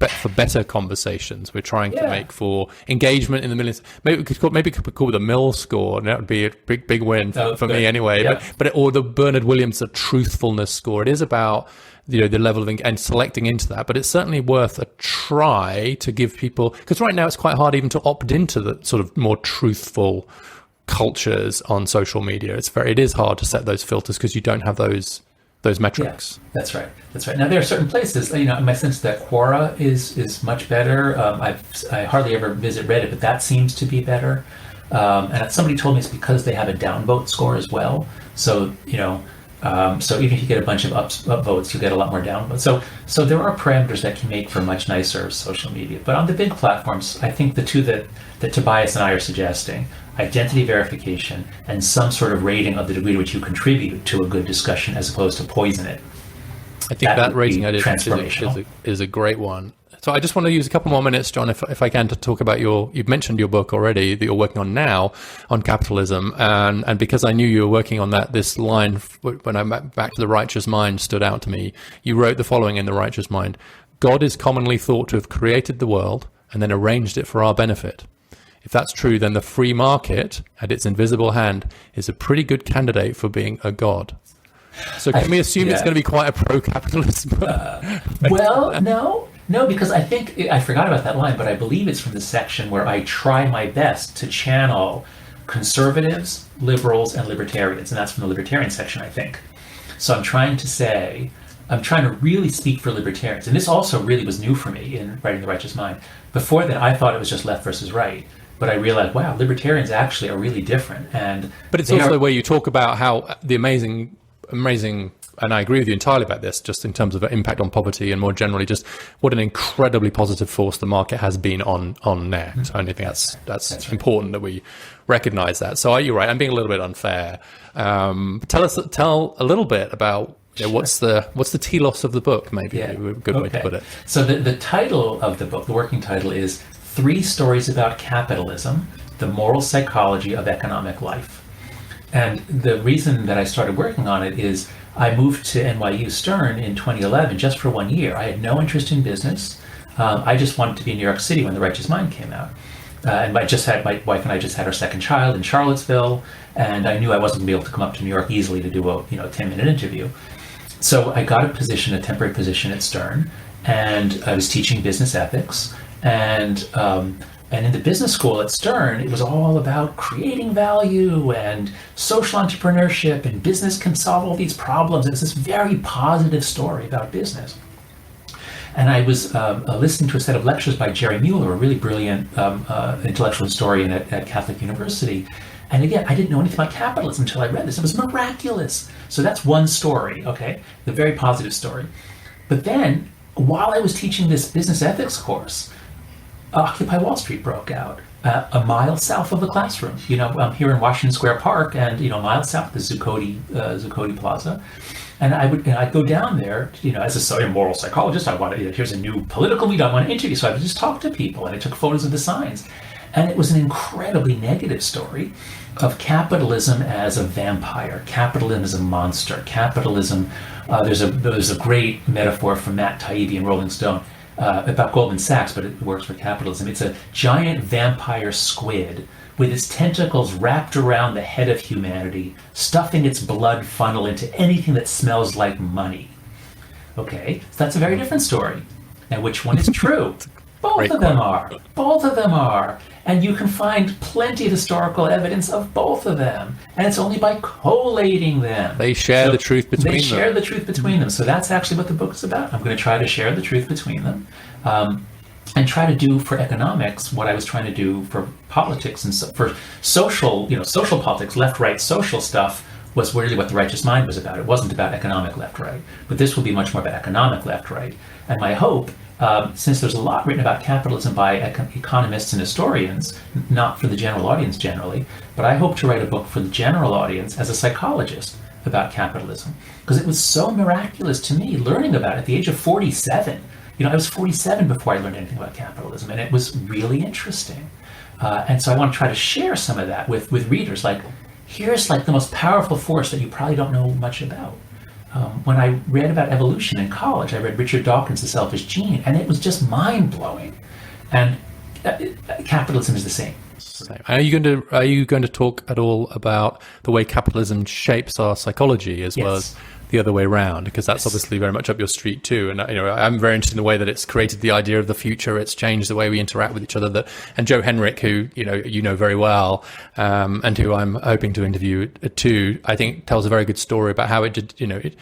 for better conversations. We're trying to make for engagement in the millions. Maybe we could call it the Mill score, and that would be a big win for me anyway. Yeah. Or the Bernard Williams truthfulness score. It is about the level of and selecting into that. But it's certainly worth a try to give people, because right now it's quite hard even to opt into the sort of more truthful cultures on social media. It is hard to set those filters because you don't have those metrics. Yeah, that's right. Now there are certain places, in my sense that Quora is much better. I hardly ever visit Reddit, but that seems to be better. And somebody told me it's because they have a downvote score as well. So so even if you get a bunch of upvotes, you get a lot more downvotes. So there are parameters that can make for much nicer social media. But on the big platforms, I think the two that Tobias and I are suggesting, identity verification and some sort of rating of the degree to which you contribute to a good discussion as opposed to poison it. I think that rating is a great one. So I just want to use a couple more minutes, John, if I can, to talk about you've mentioned your book already that you're working on now on capitalism. And because I knew you were working on that, this line, when I went back to The Righteous Mind, stood out to me. You wrote the following in The Righteous Mind: God is commonly thought to have created the world and then arranged it for our benefit. If that's true, then the free market at its invisible hand is a pretty good candidate for being a god. So can we assume it's going to be quite a pro-capitalist book? Well, no, because I think, I forgot about that line, but I believe it's from the section where I try my best to channel conservatives, liberals, and libertarians, and that's from the libertarian section, I think. So I'm trying to really speak for libertarians, and this also really was new for me in writing The Righteous Mind. Before then, I thought it was just left versus right. But I realized, wow, libertarians actually are really different. But it's also where you talk about how the amazing, and I agree with you entirely about this, just in terms of impact on poverty and more generally, just what an incredibly positive force the market has been on net. Mm-hmm. And I think that's right. Important that we recognize that. So you're right, I'm being a little bit unfair. Tell a little bit about what's the telos of the book, maybe a good way to put it. So the title of the book, the working title, is 3 Stories About Capitalism, the Moral Psychology of Economic Life. And the reason that I started working on it is I moved to NYU Stern in 2011 just for 1 year. I had no interest in business. I just wanted to be in New York City when The Righteous Mind came out. And my wife and I just had our second child in Charlottesville, and I knew I wasn't going to be able to come up to New York easily to do a 10-minute interview. So I got a temporary position at Stern, and I was teaching business ethics. And in the business school at Stern, it was all about creating value and social entrepreneurship, and business can solve all these problems. It's this very positive story about business. And I was listening to a set of lectures by Jerry Mueller, a really brilliant intellectual historian at Catholic University. And again, I didn't know anything about capitalism until I read this. It was miraculous. So that's one story, okay? The very positive story. But then, while I was teaching this business ethics course, Occupy Wall Street broke out a mile south of the classroom. I'm here in Washington Square Park, and a mile south is Zuccotti Plaza. And I'd go down there, as a moral psychologist. I want to, here's a new political leader I want to interview. So I would just talk to people, and I took photos of the signs. And it was an incredibly negative story of capitalism as a vampire, capitalism as a monster, capitalism. There's a great metaphor from Matt Taibbi in Rolling Stone about Goldman Sachs, but it works for capitalism. It's a giant vampire squid with its tentacles wrapped around the head of humanity, stuffing its blood funnel into anything that smells like money. Okay, so that's a very different story. Now, which one is true? Both of them are. Both of them are. And you can find plenty of historical evidence of both of them. And it's only by collating them. They share the truth between them. They share the truth between them. So that's actually what the book is about. I'm going to try to share the truth between them. And try to do for economics what I was trying to do for politics and for social, social politics, left-right social stuff was really what The Righteous Mind was about. It wasn't about economic left-right. But this will be much more about economic left-right. And my hope, since there's a lot written about capitalism by economists and historians, not for the general audience generally, but I hope to write a book for the general audience as a psychologist about capitalism. Because it was so miraculous to me learning about it at the age of 47. I was 47 before I learned anything about capitalism, and it was really interesting. And so I want to try to share some of that with readers. Here's the most powerful force that you probably don't know much about. When I read about evolution in college, I read Richard Dawkins' The Selfish Gene, and it was just mind-blowing. And capitalism is the same. Are you going to talk at all about the way capitalism shapes our psychology as well as the other way around? Because that's obviously very much up your street too. And I'm very interested in the way that it's created the idea of the future. It's changed the way we interact with each other. And Joe Henrich, who you know very well, and who I'm hoping to interview too, I think tells a very good story about how it did.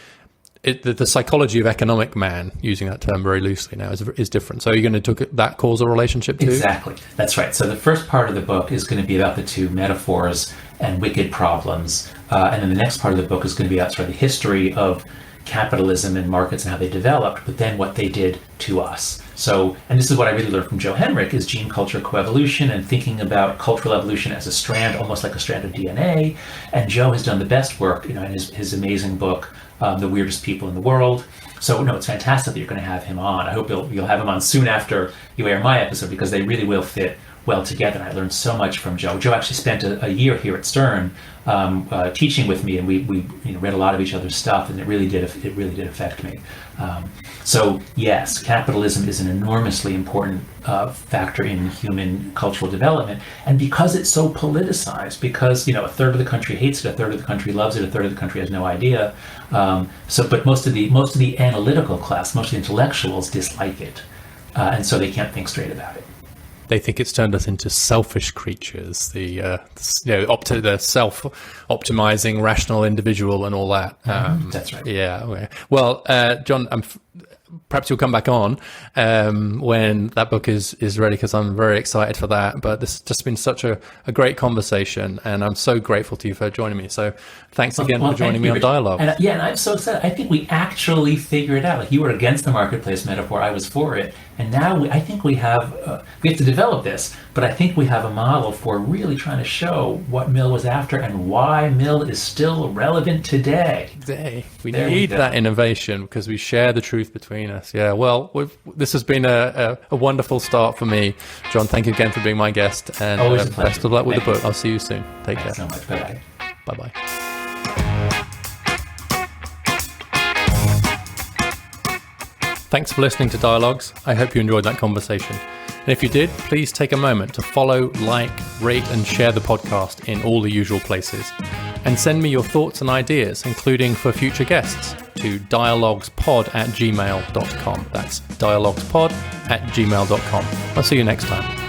The psychology of economic man, using that term very loosely now, is different. So are you going to talk that causal relationship too? Exactly. That's right. So the first part of the book is going to be about the two metaphors and wicked problems. And then the next part of the book is going to be about sort of the history of capitalism and markets and how they developed, but then what they did to us. So, and this is what I really learned from Joe Henrich, is gene culture coevolution and thinking about cultural evolution as a strand, almost like a strand of DNA. And Joe has done the best work, in his amazing book, The Weirdest People in the World. So, it's fantastic that you're going to have him on. I hope you'll have him on soon after you air my episode, because they really will fit well together. And I learned so much from Joe. Joe actually spent a year here at Stern teaching with me, and we read a lot of each other's stuff, and it really did affect me. So yes, capitalism is an enormously important factor in human cultural development, and because it's so politicized, because a third of the country hates it, a third of the country loves it, a third of the country has no idea. But most of the analytical class, most of the intellectuals dislike it, and so they can't think straight about it. They think it's turned us into selfish creatures, the self-optimizing rational individual and all that. That's right. Yeah. Okay. Well, John, perhaps you'll come back on when that book is ready, because I'm very excited for that. But this has just been such a great conversation, and I'm so grateful to you for joining me. So thanks again for joining me on Dialogue. And I'm so excited. I think we actually figured it out. You were against the marketplace metaphor, I was for it. And now I think we have to develop this, but I think we have a model for really trying to show what Mill was after and why Mill is still relevant today. We need that innovation, because we share the truth between us. Yeah, well, this has been a wonderful start for me. John, thank you again for being my guest, and best of luck with the book. I'll see you soon. Take care. Thanks so much. Bye-bye. Bye-bye. Thanks for listening to Dialogues. I hope you enjoyed that conversation. And if you did, please take a moment to follow, like, rate, and share the podcast in all the usual places. And send me your thoughts and ideas, including for future guests, to dialoguespod@gmail.com. That's dialoguespod@gmail.com. I'll see you next time.